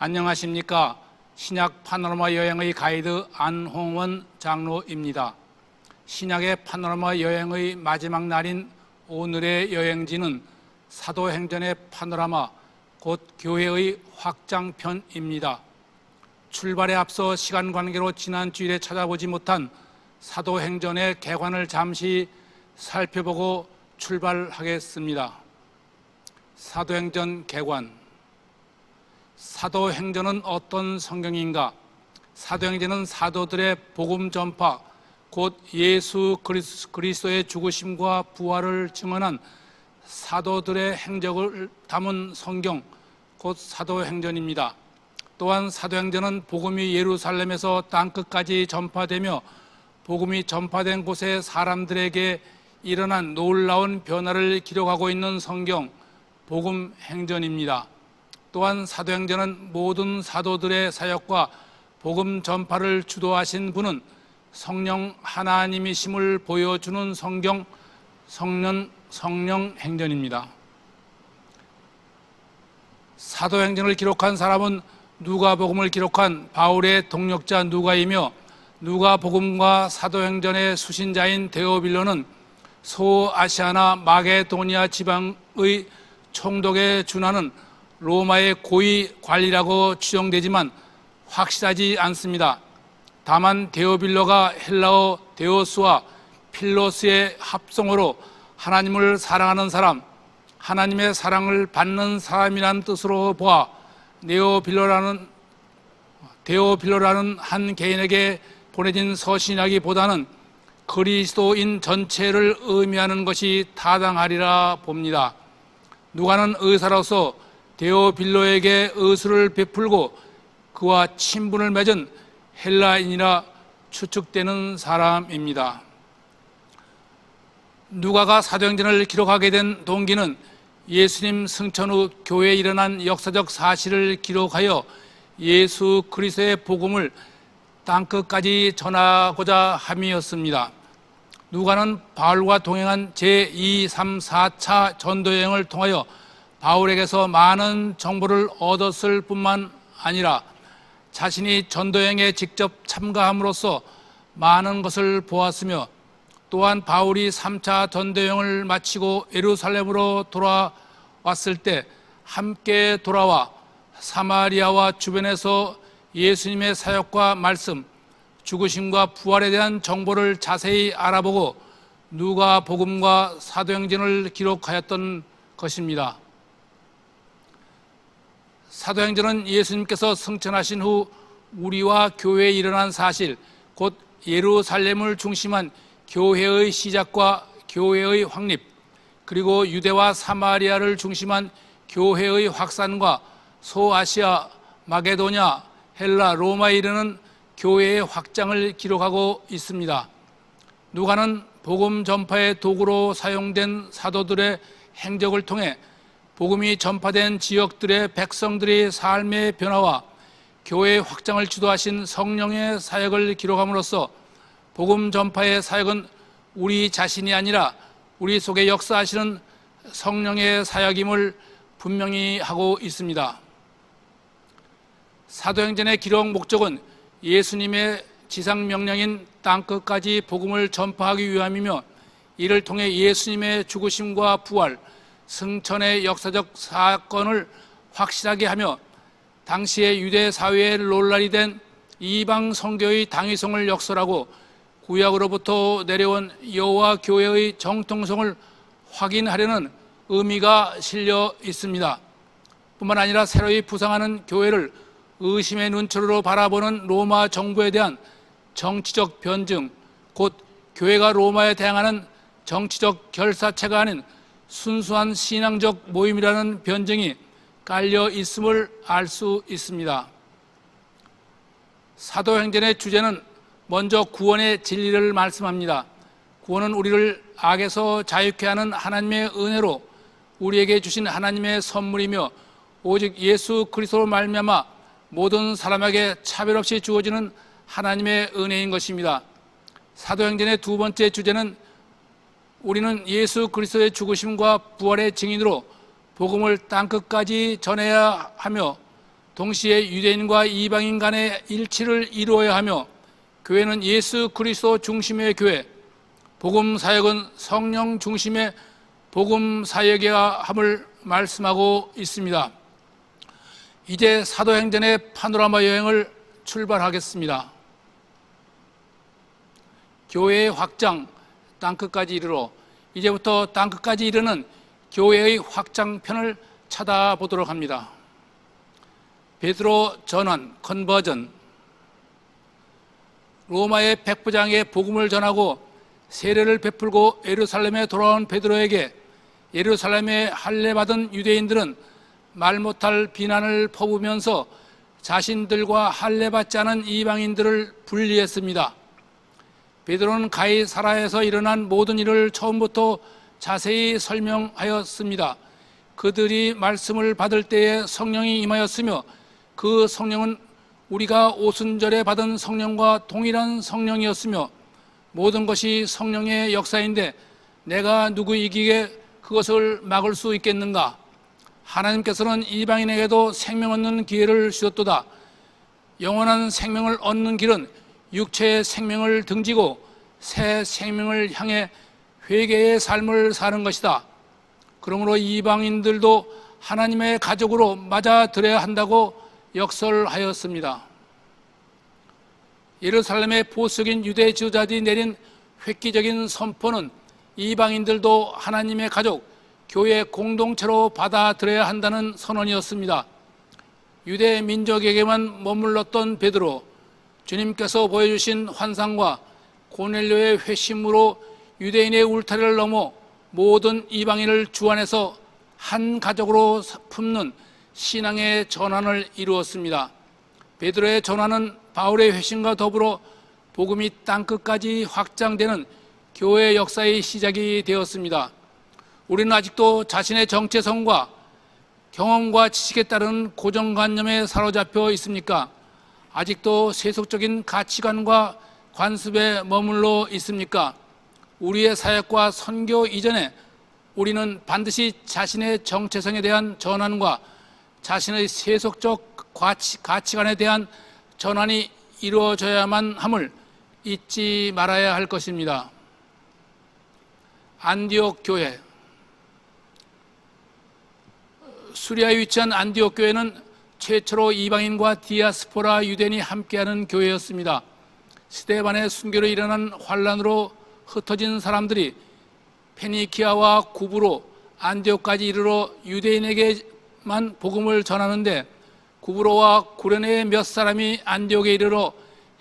안녕하십니까. 신약 파노라마 여행의 가이드 안홍원 장로입니다. 신약의 파노라마 여행의 마지막 날인 오늘의 여행지는 사도행전의 파노라마, 곧 교회의 확장편입니다. 출발에 앞서 시간 관계로 지난 주일에 찾아보지 못한 사도행전의 개관을 잠시 살펴보고 출발하겠습니다. 사도행전 개관. 사도행전은 어떤 성경인가? 사도행전은 사도들의 복음 전파, 곧 예수 그리스도의 죽으심과 부활을 증언한 사도들의 행적을 담은 성경, 곧 사도행전입니다. 또한 사도행전은 복음이 예루살렘에서 땅끝까지 전파되며 복음이 전파된 곳의 사람들에게 일어난 놀라운 변화를 기록하고 있는 성경, 복음행전입니다. 또한 사도행전은 모든 사도들의 사역과 복음 전파를 주도하신 분은 성령 하나님이심을 보여주는 성경, 성령행전입니다. 사도행전을 기록한 사람은 누가복음을 기록한 바울의 동역자 누가이며, 누가복음과 사도행전의 수신자인 데오빌로는 소아시아나 마게도니아 지방의 총독에 준하는 로마의 고위 관리라고 추정되지만 확실하지 않습니다. 다만 데오빌로가 헬라어 데오스와 필로스의 합성어로 하나님을 사랑하는 사람, 하나님의 사랑을 받는 사람이라는 뜻으로 보아 데오빌로라는 한 개인에게 보내진 서신이라기보다는 그리스도인 전체를 의미하는 것이 타당하리라 봅니다. 누가는 의사로서 데오빌로에게 의술을 베풀고 그와 친분을 맺은 헬라인이라 추측되는 사람입니다. 누가가 사도행전을 기록하게 된 동기는 예수님 승천 후 교회에 일어난 역사적 사실을 기록하여 예수 그리스도의 복음을 땅끝까지 전하고자 함이었습니다. 누가는 바울과 동행한 제2, 3, 4차 전도여행을 통하여 바울에게서 많은 정보를 얻었을 뿐만 아니라 자신이 전도여행에 직접 참가함으로써 많은 것을 보았으며, 또한 바울이 3차 전도여행을 마치고 예루살렘으로 돌아왔을 때 함께 돌아와 사마리아와 주변에서 예수님의 사역과 말씀, 죽으심과 부활에 대한 정보를 자세히 알아보고 누가복음과 사도행전을 기록하였던 것입니다. 사도행전은 예수님께서 승천하신 후 우리와 교회에 일어난 사실, 곧 예루살렘을 중심한 교회의 시작과 교회의 확립, 그리고 유대와 사마리아를 중심한 교회의 확산과 소아시아, 마게도냐, 헬라, 로마에 이르는 교회의 확장을 기록하고 있습니다. 누가는 복음 전파의 도구로 사용된 사도들의 행적을 통해 복음이 전파된 지역들의 백성들의 삶의 변화와 교회 확장을 주도하신 성령의 사역을 기록함으로써 복음 전파의 사역은 우리 자신이 아니라 우리 속에 역사하시는 성령의 사역임을 분명히 하고 있습니다. 사도행전의 기록 목적은 예수님의 지상명령인 땅끝까지 복음을 전파하기 위함이며, 이를 통해 예수님의 죽으심과 부활, 승천의 역사적 사건을 확실하게 하며 당시의 유대 사회에 논란이 된 이방 선교의 당위성을 역설하고 구약으로부터 내려온 여호와 교회의 정통성을 확인하려는 의미가 실려 있습니다. 뿐만 아니라 새로이 부상하는 교회를 의심의 눈초리로 바라보는 로마 정부에 대한 정치적 변증, 곧 교회가 로마에 대항하는 정치적 결사체가 아닌 순수한 신앙적 모임이라는 변증이 깔려 있음을 알 수 있습니다. 사도행전의 주제는 먼저 구원의 진리를 말씀합니다. 구원은 우리를 악에서 자유케 하는 하나님의 은혜로 우리에게 주신 하나님의 선물이며, 오직 예수 그리스도로 말미암아 모든 사람에게 차별 없이 주어지는 하나님의 은혜인 것입니다. 사도행전의 두 번째 주제는 우리는 예수 그리스도의 죽으심과 부활의 증인으로 복음을 땅끝까지 전해야 하며, 동시에 유대인과 이방인 간의 일치를 이루어야 하며 교회는 예수 그리스도 중심의 교회, 복음 사역은 성령 중심의 복음 사역이야 함을 말씀하고 있습니다. 이제 사도행전의 파노라마 여행을 출발하겠습니다. 교회의 확장, 땅끝까지 이르러, 이제부터 땅끝까지 이르는 교회의 확장편을 찾아보도록 합니다. 베드로 전환, 컨버전. 로마의 백부장에 복음을 전하고 세례를 베풀고 예루살렘에 돌아온 베드로에게 예루살렘에 할례받은 유대인들은 말 못할 비난을 퍼부으면서 자신들과 할례받지 않은 이방인들을 분리했습니다. 베드로는 가이사라에서 일어난 모든 일을 처음부터 자세히 설명하였습니다. 그들이 말씀을 받을 때에 성령이 임하였으며 그 성령은 우리가 오순절에 받은 성령과 동일한 성령이었으며 모든 것이 성령의 역사인데 내가 누구이기에 그것을 막을 수 있겠는가? 하나님께서는 이방인에게도 생명 얻는 기회를 주셨도다. 영원한 생명을 얻는 길은 육체의 생명을 등지고 새 생명을 향해 회개의 삶을 사는 것이다. 그러므로 이방인들도 하나님의 가족으로 맞아들여야 한다고 역설하였습니다. 예루살렘의 보수적인 유대 지도자들이 내린 획기적인 선포는 이방인들도 하나님의 가족, 교회 공동체로 받아들여야 한다는 선언이었습니다. 유대 민족에게만 머물렀던 베드로, 주님께서 보여주신 환상과 고넬료의 회심으로 유대인의 울타리를 넘어 모든 이방인을 주 안에서 한 가족으로 품는 신앙의 전환을 이루었습니다. 베드로의 전환은 바울의 회심과 더불어 복음이 땅끝까지 확장되는 교회 역사의 시작이 되었습니다. 우리는 아직도 자신의 정체성과 경험과 지식에 따른 고정관념에 사로잡혀 있습니까? 아직도 세속적인 가치관과 관습에 머물러 있습니까? 우리의 사역과 선교 이전에 우리는 반드시 자신의 정체성에 대한 전환과 자신의 세속적 가치관에 대한 전환이 이루어져야만 함을 잊지 말아야 할 것입니다. 안디옥 교회. 수리아에 위치한 안디옥 교회는 최초로 이방인과 디아스포라 유대인이 함께하는 교회였습니다. 스데반의 순교로 일어난 환란으로 흩어진 사람들이 페니키아와 구브로, 안디옥까지 이르러 유대인에게만 복음을 전하는데 구브로와 구레네의 몇 사람이 안디옥에 이르러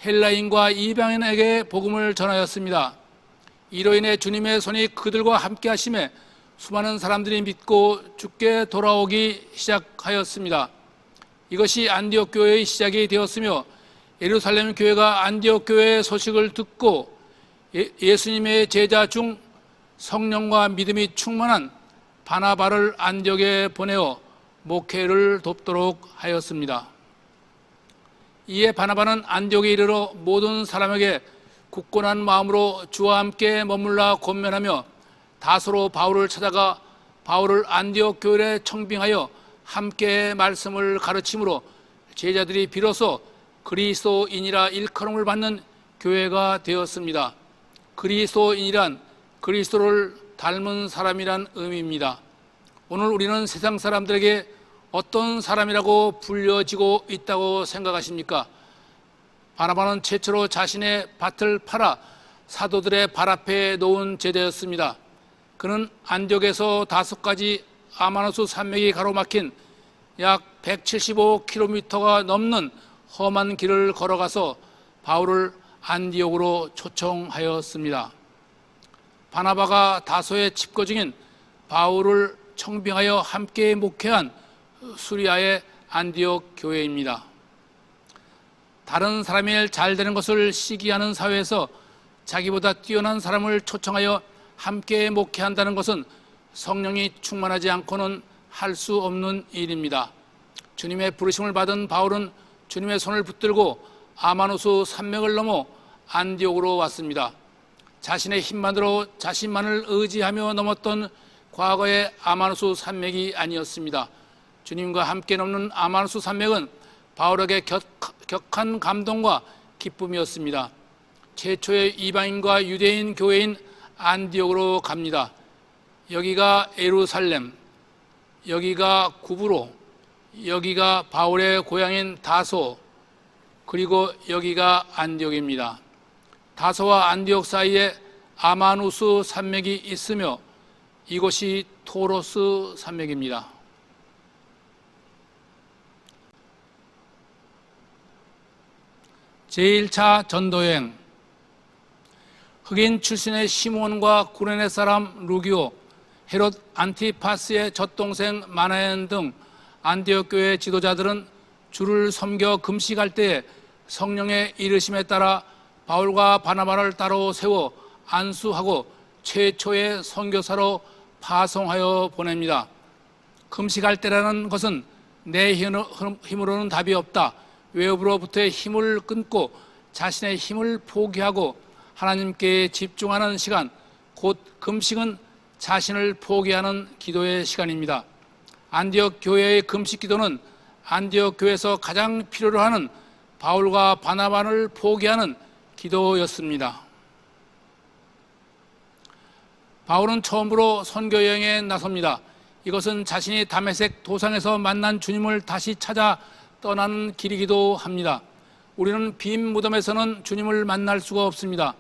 헬라인과 이방인에게 복음을 전하였습니다. 이로 인해 주님의 손이 그들과 함께 하심에 수많은 사람들이 믿고 주께 돌아오기 시작하였습니다. 이것이 안디옥 교회의 시작이 되었으며 예루살렘 교회가 안디옥 교회의 소식을 듣고 예수님의 제자 중 성령과 믿음이 충만한 바나바를 안디옥에 보내어 목회를 돕도록 하였습니다. 이에 바나바는 안디옥에 이르러 모든 사람에게 굳건한 마음으로 주와 함께 머물라 권면하며 다소로 바울을 찾아가 바울을 안디옥 교회에 청빙하여 함께 말씀을 가르침으로 제자들이 비로소 그리스도인이라 일컬음을 받는 교회가 되었습니다. 그리스도인이란 그리스도를 닮은 사람이란 의미입니다. 오늘 우리는 세상 사람들에게 어떤 사람이라고 불려지고 있다고 생각하십니까? 바나바는 최초로 자신의 밭을 팔아 사도들의 발 앞에 놓은 제자였습니다. 그는 안디옥에서 5가지 아마누스 산맥이 가로막힌 약 175km가 넘는 험한 길을 걸어가서 바울을 안디옥으로 초청하였습니다. 바나바가 다소의 칩거 중인 바울을 청빙하여 함께 목회한 수리아의 안디옥 교회입니다. 다른 사람의 일 잘 되는 것을 시기하는 사회에서 자기보다 뛰어난 사람을 초청하여 함께 목회한다는 것은 성령이 충만하지 않고는 할 수 없는 일입니다. 주님의 부르심을 받은 바울은 주님의 손을 붙들고 아마누스 산맥을 넘어 안디옥으로 왔습니다. 자신의 힘만으로 자신만을 의지하며 넘었던 과거의 아마누스 산맥이 아니었습니다. 주님과 함께 넘는 아마누스 산맥은 바울에게 격한 감동과 기쁨이었습니다. 최초의 이방인과 유대인 교회인 안디옥으로 갑니다. 여기가 예루살렘, 여기가 구브로, 여기가 바울의 고향인 다소, 그리고 여기가 안디옥입니다. 다소와 안디옥 사이에 아마누스 산맥이 있으며 이곳이 토로스 산맥입니다. 제1차 전도여행. 흑인 출신의 시몬과 구레네 사람 루기오, 헤롯 안티파스의 젖동생 마나엔 등 안디옥 교회 지도자들은 주를 섬겨 금식할 때에 성령의 이르심에 따라 바울과 바나바를 따로 세워 안수하고 최초의 선교사로 파송하여 보냅니다. 금식할 때라는 것은 내 힘으로는 답이 없다. 외부로부터의 힘을 끊고 자신의 힘을 포기하고 하나님께 집중하는 시간, 곧 금식은 자신을 포기하는 기도의 시간입니다. 안디옥 교회의 금식 기도는 안디옥 교회에서 가장 필요로 하는 바울과 바나바를 포기하는 기도였습니다. 바울은 처음으로 선교 여행에 나섭니다. 이것은 자신이 다메섹 도상에서 만난 주님을 다시 찾아 떠나는 길이기도 합니다. 우리는 빈 무덤에서는 주님을 만날 수가 없습니다.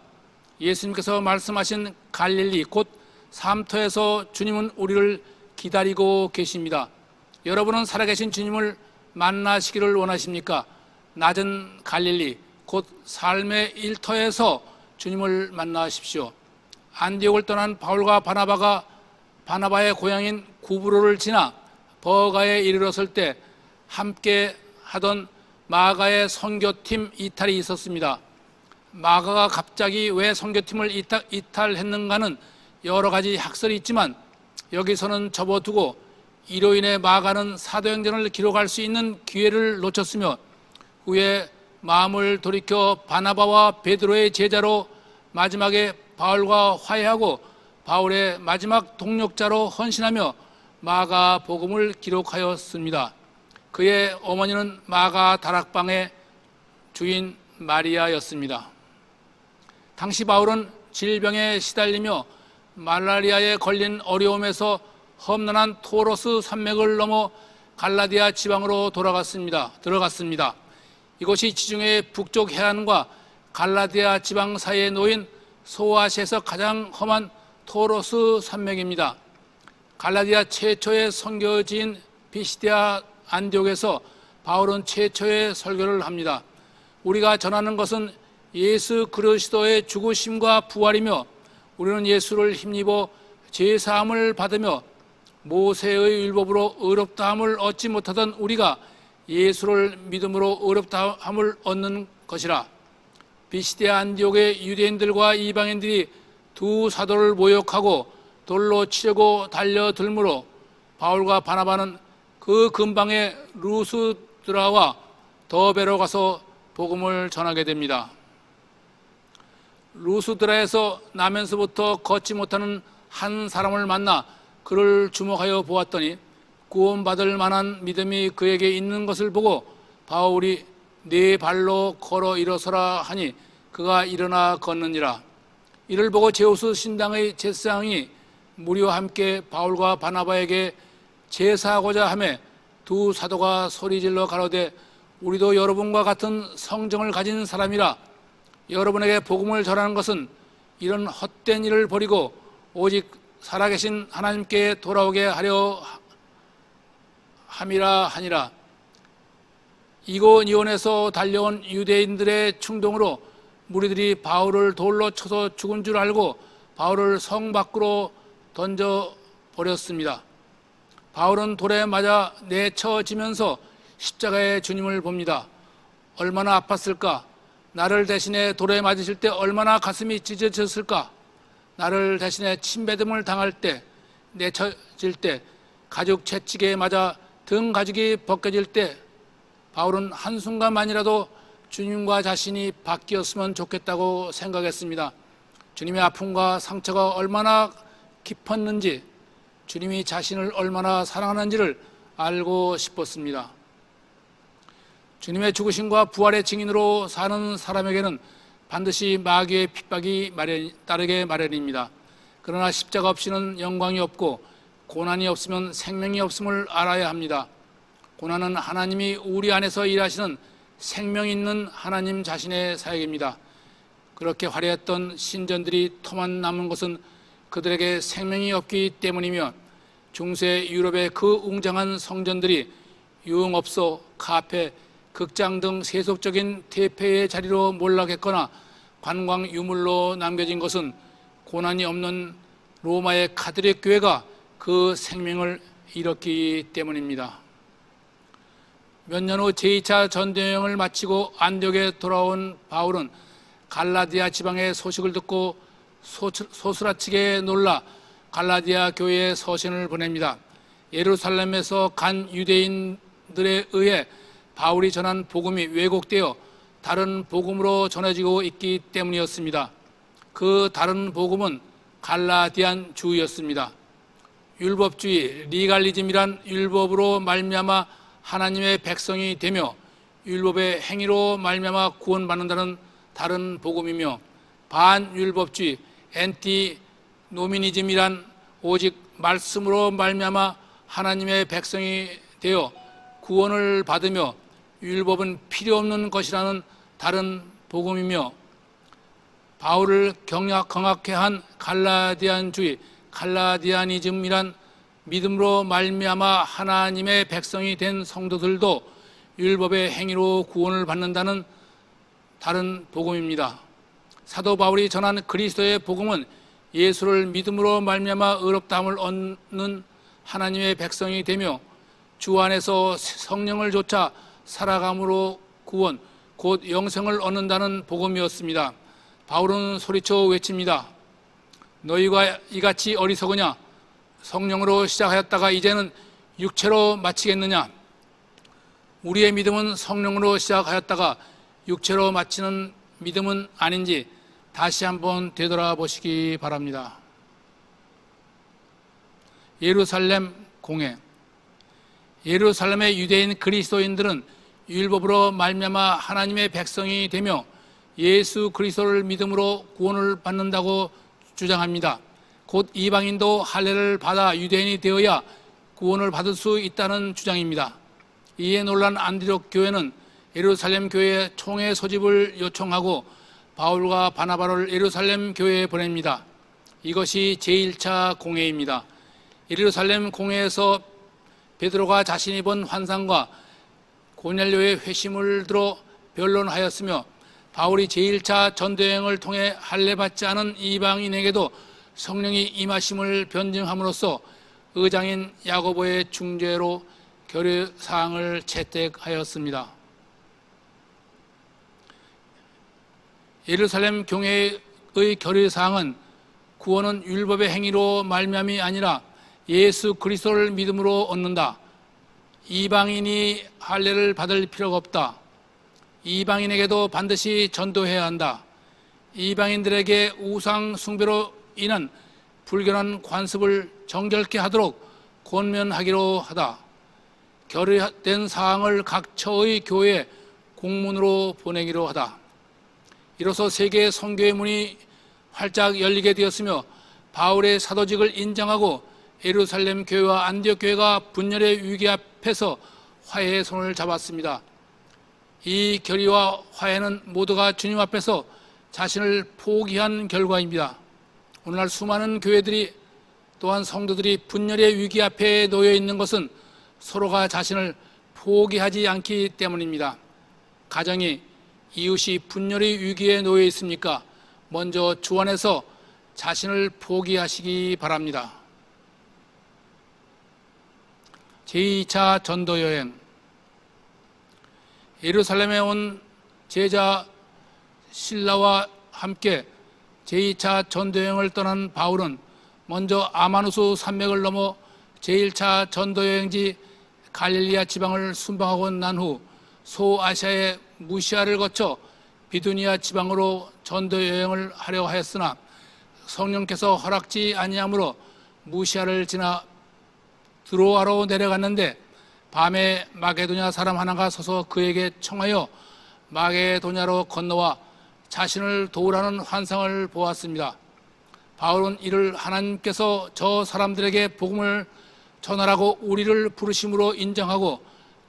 예수님께서 말씀하신 갈릴리 곧 삼터에서 주님은 우리를 기다리고 계십니다. 여러분은 살아계신 주님을 만나시기를 원하십니까? 낮은 갈릴리 곧 삶의 일터에서 주님을 만나십시오. 안디옥을 떠난 바울과 바나바가 바나바의 고향인 구브로를 지나 버가에 이르렀을 때 함께 하던 마가의 선교팀 이탈이 있었습니다. 마가가 갑자기 왜 선교팀을 이탈했는가는 여러 가지 학설이 있지만 여기서는 접어두고 이로 인해 마가는 사도행전을 기록할 수 있는 기회를 놓쳤으며 후에 마음을 돌이켜 바나바와 베드로의 제자로 마지막에 바울과 화해하고 바울의 마지막 동력자로 헌신하며 마가 복음을 기록하였습니다. 그의 어머니는 마가 다락방의 주인 마리아였습니다. 당시 바울은 질병에 시달리며 말라리아에 걸린 어려움에서 험난한 토로스 산맥을 넘어 갈라디아 지방으로 들어갔습니다. 이곳이 지중해 북쪽 해안과 갈라디아 지방 사이에 놓인 소아시아에서 가장 험한 토로스 산맥입니다. 갈라디아 최초의 선교지인 피시디아 안디옥에서 바울은 최초의 설교를 합니다. 우리가 전하는 것은 예수 그리스도의 죽으심과 부활이며 우리는 예수를 힘입어 죄사함을 받으며 모세의 율법으로 의롭다함을 얻지 못하던 우리가 예수를 믿음으로 의롭다함을 얻는 것이라. 피시디아 안디옥의 유대인들과 이방인들이 두 사도를 모욕하고 돌로 치려고 달려들므로 바울과 바나바는 그 근방의 루스드라와 더베로 가서 복음을 전하게 됩니다. 루스드라에서 나면서부터 걷지 못하는 한 사람을 만나 그를 주목하여 보았더니 구원받을 만한 믿음이 그에게 있는 것을 보고 바울이 네 발로 걸어 일어서라 하니 그가 일어나 걷느니라. 이를 보고 제우스 신당의 제사장이 무리와 함께 바울과 바나바에게 제사하고자 하매 두 사도가 소리질러 가로되 우리도 여러분과 같은 성정을 가진 사람이라 여러분에게 복음을 전하는 것은 이런 헛된 일을 버리고 오직 살아계신 하나님께 돌아오게 하려 함이라 하니라. 이고니온에서 달려온 유대인들의 충동으로 무리들이 바울을 돌로 쳐서 죽은 줄 알고 바울을 성 밖으로 던져버렸습니다. 바울은 돌에 맞아 내쳐지면서 십자가의 주님을 봅니다. 얼마나 아팠을까? 나를 대신에 돌에 맞으실 때 얼마나 가슴이 찢어졌을까? 나를 대신에 침뱉음을 당할 때, 내쳐질 때, 가죽 채찍에 맞아 등 가죽이 벗겨질 때 바울은 한순간만이라도 주님과 자신이 바뀌었으면 좋겠다고 생각했습니다. 주님의 아픔과 상처가 얼마나 깊었는지, 주님이 자신을 얼마나 사랑하는지를 알고 싶었습니다. 주님의 죽으심과 부활의 증인으로 사는 사람에게는 반드시 마귀의 핍박이 따르게 마련입니다. 그러나 십자가 없이는 영광이 없고 고난이 없으면 생명이 없음을 알아야 합니다. 고난은 하나님이 우리 안에서 일하시는 생명 있는 하나님 자신의 사역입니다. 그렇게 화려했던 신전들이 터만 남은 것은 그들에게 생명이 없기 때문이며, 중세 유럽의 그 웅장한 성전들이 유흥업소, 카페, 극장 등 세속적인 대패의 자리로 몰락했거나 관광 유물로 남겨진 것은 고난이 없는 로마의 카톨릭 교회가 그 생명을 잃었기 때문입니다. 몇 년 후 제2차 전도여행을 마치고 안디옥에 돌아온 바울은 갈라디아 지방의 소식을 듣고 소스라치게 놀라 갈라디아 교회에 서신을 보냅니다. 예루살렘에서 간 유대인들에 의해 바울이 전한 복음이 왜곡되어 다른 복음으로 전해지고 있기 때문이었습니다. 그 다른 복음은 갈라디안주의였습니다. 율법주의, 리갈리즘이란 율법으로 말미암아 하나님의 백성이 되며 율법의 행위로 말미암아 구원받는다는 다른 복음이며, 반율법주의, 앤티노미니즘이란 오직 말씀으로 말미암아 하나님의 백성이 되어 구원을 받으며 율법은 필요 없는 것이라는 다른 복음이며, 바울을 경악하게 한 갈라디안주의, 갈라디아니즘이란 믿음으로 말미암아 하나님의 백성이 된 성도들도 율법의 행위로 구원을 받는다는 다른 복음입니다. 사도 바울이 전한 그리스도의 복음은 예수를 믿음으로 말미암아 의롭다함을 얻는 하나님의 백성이 되며 주 안에서 성령을 좇아 살아감으로 구원, 곧 영생을 얻는다는 복음이었습니다. 바울은 소리쳐 외칩니다. 너희가 이같이 어리석으냐? 성령으로 시작하였다가 이제는 육체로 마치겠느냐? 우리의 믿음은 성령으로 시작하였다가 육체로 마치는 믿음은 아닌지 다시 한번 되돌아보시기 바랍니다. 예루살렘 공회. 예루살렘의 유대인 그리스도인들은 율법으로 말미암아 하나님의 백성이 되며 예수 그리스도를 믿음으로 구원을 받는다고 주장합니다. 곧 이방인도 할례를 받아 유대인이 되어야 구원을 받을 수 있다는 주장입니다. 이에 놀란 안디옥 교회는 예루살렘 교회 총회 소집을 요청하고 바울과 바나바를 예루살렘 교회에 보냅니다. 이것이 제1차 공회입니다. 예루살렘 공회에서 베드로가 자신이 본 환상과 고넬료의 회심을 들어 변론하였으며, 바울이 제1차 전도여행을 통해 할례받지 않은 이방인에게도 성령이 임하심을 변증함으로써 의장인 야고보의 중재로 결의사항을 채택하였습니다. 예루살렘 교회의 결의사항은 구원은 율법의 행위로 말미암이 아니라 예수 그리스도를 믿음으로 얻는다. 이방인이 할례를 받을 필요가 없다. 이방인에게도 반드시 전도해야 한다. 이방인들에게 우상 숭배로 인한 불결한 관습을 정결케 하도록 권면하기로 하다. 결의된 사항을 각 처의 교회에 공문으로 보내기로 하다. 이로써 세계의 선교의 문이 활짝 열리게 되었으며 바울의 사도직을 인정하고 예루살렘 교회와 안디옥 교회가 분열의 위기 앞에서 화해의 손을 잡았습니다. 이 결의와 화해는 모두가 주님 앞에서 자신을 포기한 결과입니다. 오늘날 수많은 교회들이 또한 성도들이 분열의 위기 앞에 놓여 있는 것은 서로가 자신을 포기하지 않기 때문입니다. 가정이, 이웃이 분열의 위기에 놓여 있습니까? 먼저 주 안에서 자신을 포기하시기 바랍니다. 제2차 전도여행. 예루살렘에 온 제자 실라와 함께 제2차 전도여행을 떠난 바울은 먼저 아마누스 산맥을 넘어 제1차 전도여행지 갈릴리아 지방을 순방하고 난 후 소아시아의 무시아를 거쳐 비두니아 지방으로 전도여행을 하려 하였으나 성령께서 허락지 아니하므로 무시아를 지나 드로아로 내려갔는데 밤에 마게도냐 사람 하나가 서서 그에게 청하여 마게도냐로 건너와 자신을 도우라는 환상을 보았습니다. 바울은 이를 하나님께서 저 사람들에게 복음을 전하라고 우리를 부르심으로 인정하고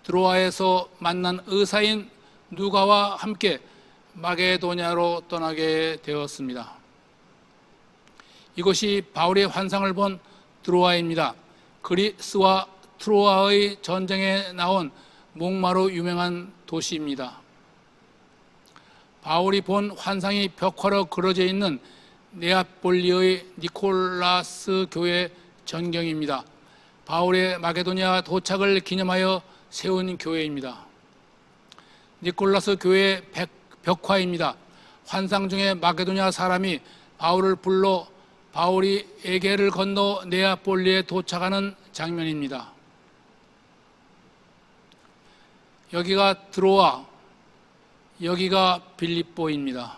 드로아에서 만난 의사인 누가와 함께 마게도냐로 떠나게 되었습니다. 이것이 바울의 환상을 본 드로아입니다. 그리스와 트로아의 전쟁에 나온 목마로 유명한 도시입니다. 바울이 본 환상이 벽화로 그려져 있는 네아폴리의 니콜라스 교회 전경입니다. 바울의 마게도냐 도착을 기념하여 세운 교회입니다. 니콜라스 교회 벽화입니다. 환상 중에 마게도냐 사람이 바울을 불러 바울이 에게를 건너 네아폴리에 도착하는 장면입니다. 여기가 드로아, 여기가 빌립보입니다.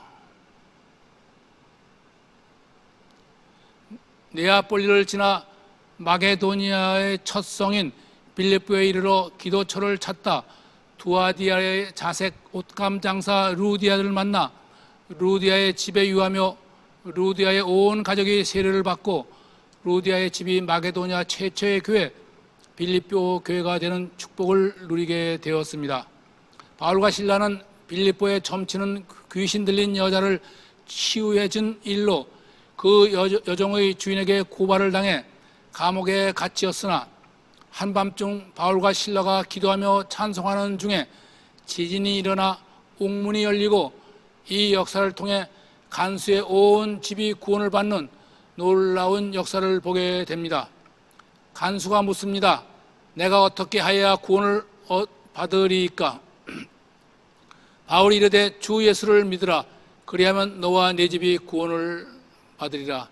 네아폴리를 지나 마게도니아의 첫 성인 빌립보에 이르러 기도처를 찾다 두아디아의 자색 옷감 장사 루디아를 만나 루디아의 집에 유하며 루디아의 온 가족이 세례를 받고 루디아의 집이 마게도냐 최초의 교회 빌립보 교회가 되는 축복을 누리게 되었습니다. 바울과 실라는 빌립보에 점치는 귀신 들린 여자를 치유해 준 일로 그 여종의 주인에게 고발을 당해 감옥에 갇히었으나 한밤중 바울과 실라가 기도하며 찬송하는 중에 지진이 일어나 옥문이 열리고 이 역사를 통해 간수의 온 집이 구원을 받는 놀라운 역사를 보게 됩니다. 간수가 묻습니다. 내가 어떻게 하여야 구원을 받으리이까? 바울이 이르되 주 예수를 믿으라. 그리하면 너와 네 집이 구원을 받으리라.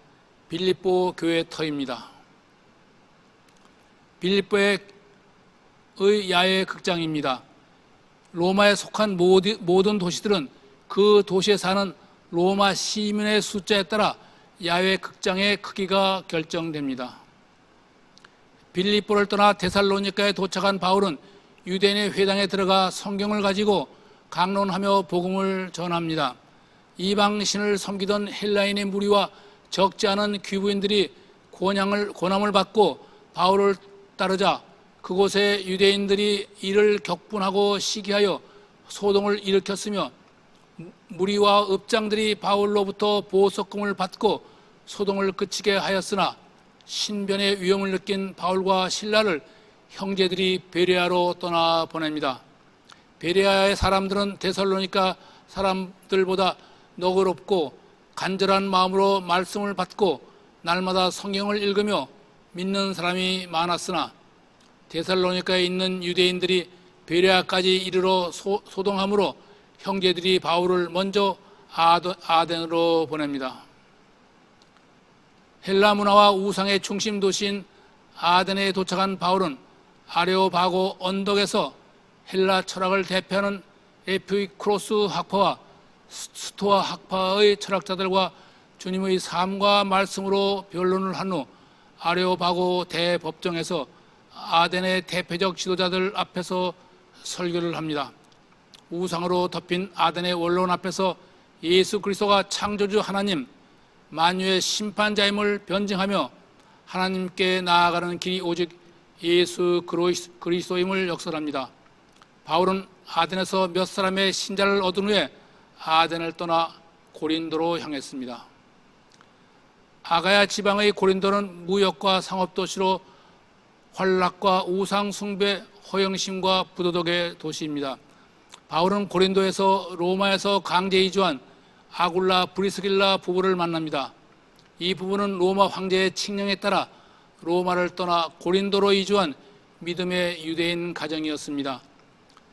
빌립보 교회 터입니다. 빌립보의 야외 극장입니다. 로마에 속한 모든 도시들은 그 도시에 사는 로마 시민의 숫자에 따라 야외 극장의 크기가 결정됩니다. 빌립보를 떠나 데살로니가에 도착한 바울은 유대인의 회당에 들어가 성경을 가지고 강론하며 복음을 전합니다. 이방신을 섬기던 헬라인의 무리와 적지 않은 귀부인들이 고난을 받고 바울을 따르자 그곳에 유대인들이 이를 격분하고 시기하여 소동을 일으켰으며 무리와 읍장들이 바울로부터 보석금을 받고 소동을 그치게 하였으나 신변의 위험을 느낀 바울과 실라를 형제들이 베레아로 떠나 보냅니다. 베레아의 사람들은 데살로니가 사람들보다 너그럽고 간절한 마음으로 말씀을 받고 날마다 성경을 읽으며 믿는 사람이 많았으나 데살로니가에 있는 유대인들이 베레아까지 이르러 소동함으로 형제들이 바울을 먼저 아덴으로 보냅니다. 헬라 문화와 우상의 중심 도시인 아덴에 도착한 바울은 아레오바고 언덕에서 헬라 철학을 대표하는 에피쿠로스 학파와 스토아 학파의 철학자들과 주님의 삶과 말씀으로 변론을 한 후 아레오바고 대법정에서 아덴의 대표적 지도자들 앞에서 설교를 합니다. 우상으로 덮인 아덴의 원론 앞에서 예수 그리스도가 창조주 하나님, 만유의 심판자임을 변증하며 하나님께 나아가는 길이 오직 예수 그리스도임을 역설합니다. 바울은 아덴에서 몇 사람의 신자를 얻은 후에 아덴을 떠나 고린도로 향했습니다. 아가야 지방의 고린도는 무역과 상업도시로 환락과 우상 숭배, 허영심과 부도덕의 도시입니다. 바울은 고린도에서 로마에서 강제 이주한 아굴라 브리스길라 부부를 만납니다. 이 부부는 로마 황제의 칙령에 따라 로마를 떠나 고린도로 이주한 믿음의 유대인 가정이었습니다.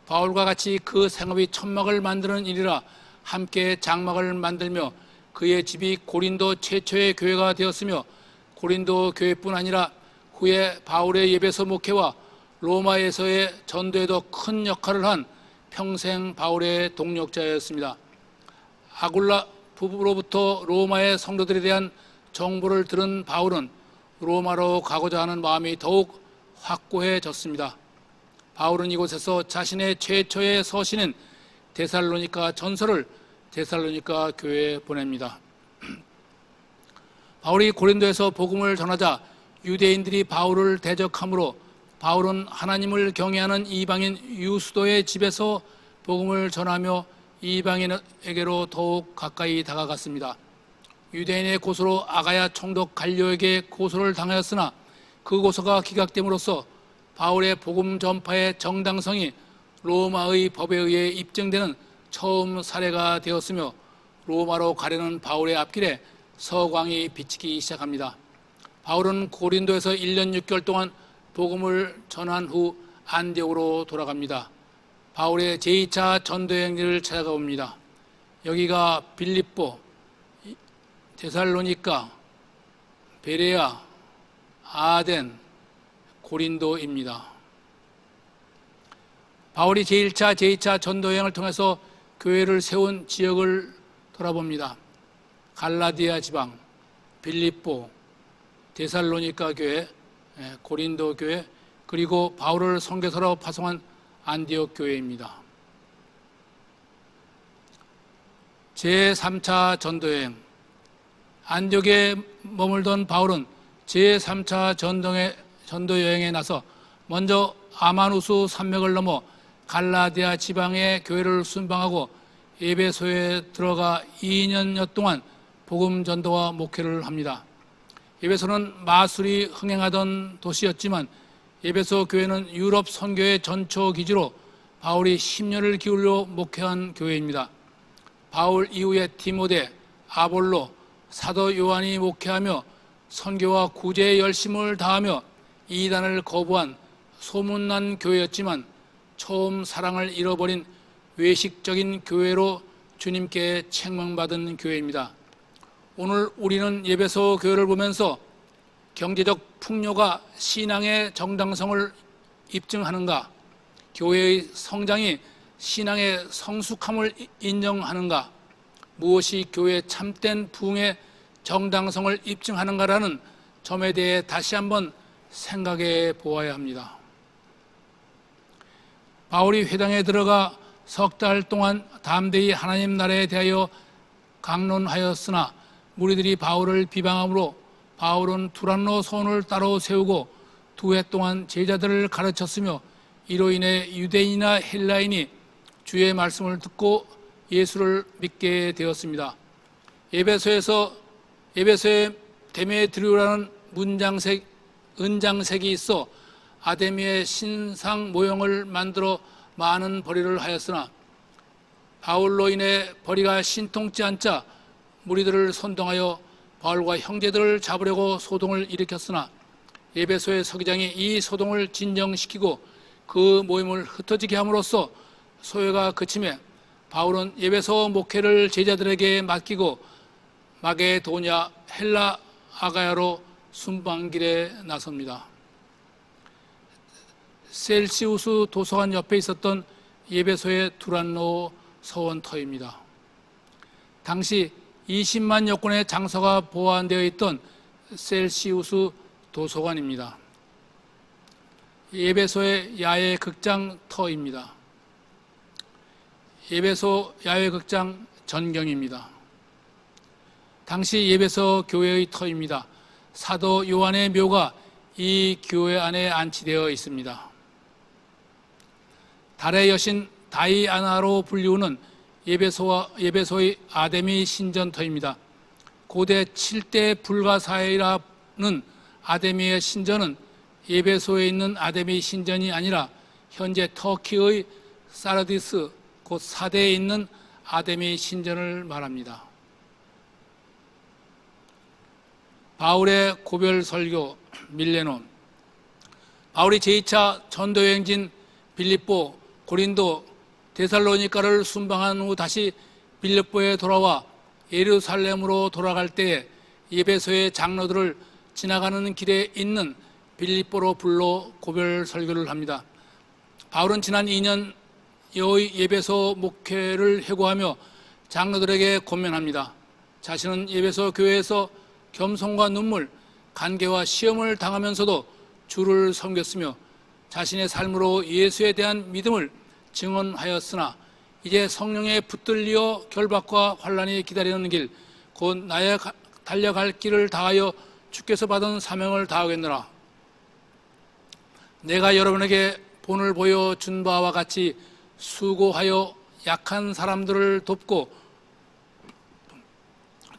바울과 같이 그 생업이 천막을 만드는 일이라 함께 장막을 만들며 그의 집이 고린도 최초의 교회가 되었으며 고린도 교회뿐 아니라 후에 바울의 예배소 목회와 로마에서의 전도에도 큰 역할을 한 평생 바울의 동력자였습니다. 아굴라 부부로부터 로마의 성도들에 대한 정보를 들은 바울은 로마로 가고자 하는 마음이 더욱 확고해졌습니다. 바울은 이곳에서 자신의 최초의 서신인 데살로니가 전서를 데살로니가 교회에 보냅니다. 바울이 고린도에서 복음을 전하자 유대인들이 바울을 대적하므로 바울은 하나님을 경외하는 이방인 유수도의 집에서 복음을 전하며 이방인에게로 더욱 가까이 다가갔습니다. 유대인의 고소로 아가야 총독 갈리오에게 고소를 당하였으나 그 고소가 기각됨으로써 바울의 복음 전파의 정당성이 로마의 법에 의해 입증되는 처음 사례가 되었으며 로마로 가려는 바울의 앞길에 서광이 비치기 시작합니다. 바울은 고린도에서 1년 6개월 동안 복음을 전한 후 안디옥으로 돌아갑니다. 바울의 제2차 전도여행지를 찾아가 봅니다. 여기가 빌립보, 데살로니가, 베레아, 아덴, 고린도입니다. 바울이 제1차, 제2차 전도여행을 통해서 교회를 세운 지역을 돌아봅니다. 갈라디아 지방, 빌립보, 데살로니가 교회, 고린도 교회, 그리고 바울을 선교사로 파송한 안디옥 교회입니다. 제3차 전도여행. 안디옥에 머물던 바울은 제3차 전도여행에 나서 먼저 아마누스 산맥을 넘어 갈라디아 지방의 교회를 순방하고 에베소에 들어가 2년여 동안 복음 전도와 목회를 합니다. 에베소는 마술이 흥행하던 도시였지만 에베소 교회는 유럽 선교의 전초 기지로 바울이 10년을 기울여 목회한 교회입니다. 바울 이후에 디모데, 아볼로, 사도 요한이 목회하며 선교와 구제에 열심을 다하며 이단을 거부한 소문난 교회였지만 처음 사랑을 잃어버린 외식적인 교회로 주님께 책망받은 교회입니다. 오늘 우리는 에베소 교회를 보면서 경제적 풍요가 신앙의 정당성을 입증하는가? 교회의 성장이 신앙의 성숙함을 인정하는가? 무엇이 교회의 참된 부흥의 정당성을 입증하는가라는 점에 대해 다시 한번 생각해 보아야 합니다. 바울이 회당에 들어가 석 달 동안 담대히 하나님 나라에 대하여 강론하였으나 무리들이 바울을 비방함으로 바울은 두란노 소원을 따로 세우고 2해 동안 제자들을 가르쳤으며 이로 in해 유대인이나 헬라인이 주의 말씀을 듣고 예수를 믿게 되었습니다. 에베소에 데메드리오라는 은장색이 있어 아데미의 신상 모형을 만들어 많은 벌이를 하였으나 바울로 인해 벌이가 신통치 않자 무리들을 선동하여 바울과 형제들을 잡으려고 소동을 일으켰으나 에베소의 서기장이 이 소동을 진정시키고 그 모임을 흩어지게 함으로써 소요가 그침에 바울은 에베소 목회를 제자들에게 맡기고 마게도냐, 헬라, 아가야로 순방길에 나섭니다. 셀시우스 도서관 옆에 있었던 에베소의 두란노 서원터입니다. 당시 20만 여권의 장소가 보관되어 있던 셀시우스 도서관입니다. 에베소의 야외 극장 터입니다. 에베소 야외 극장 전경입니다. 당시 에베소 교회의 터입니다. 사도 요한의 묘가 이 교회 안에 안치되어 있습니다. 달의 여신 다이아나로 불리우는 에베소의 아데미 신전터입니다. 고대 7대 불가사의라는 아데미의 신전은 에베소에 있는 아데미 신전이 아니라 현재 터키의 사르디스 곧 사대에 있는 아데미 신전을 말합니다. 바울의 고별 설교 밀레논. 바울이 제2차 전도여행진 빌립보, 고린도, 데살로니가를 순방한 후 다시 빌립보에 돌아와 예루살렘으로 돌아갈 때에 에베소의 장로들을 지나가는 길에 있는 빌립보로 불러 고별 설교를 합니다. 바울은 지난 2년 여의 에베소 목회를 회고하며 장로들에게 권면합니다. 자신은 에베소 교회에서 겸손과 눈물, 간계와 시험을 당하면서도 주를 섬겼으며 자신의 삶으로 예수에 대한 믿음을 증언하였으나 이제 성령에 붙들려 결박과 환난이 기다리는 길, 곧 나의 달려갈 길을 다하여 주께서 받은 사명을 다하겠노라. 내가 여러분에게 본을 보여준 바와 같이 수고하여 약한 사람들을 돕고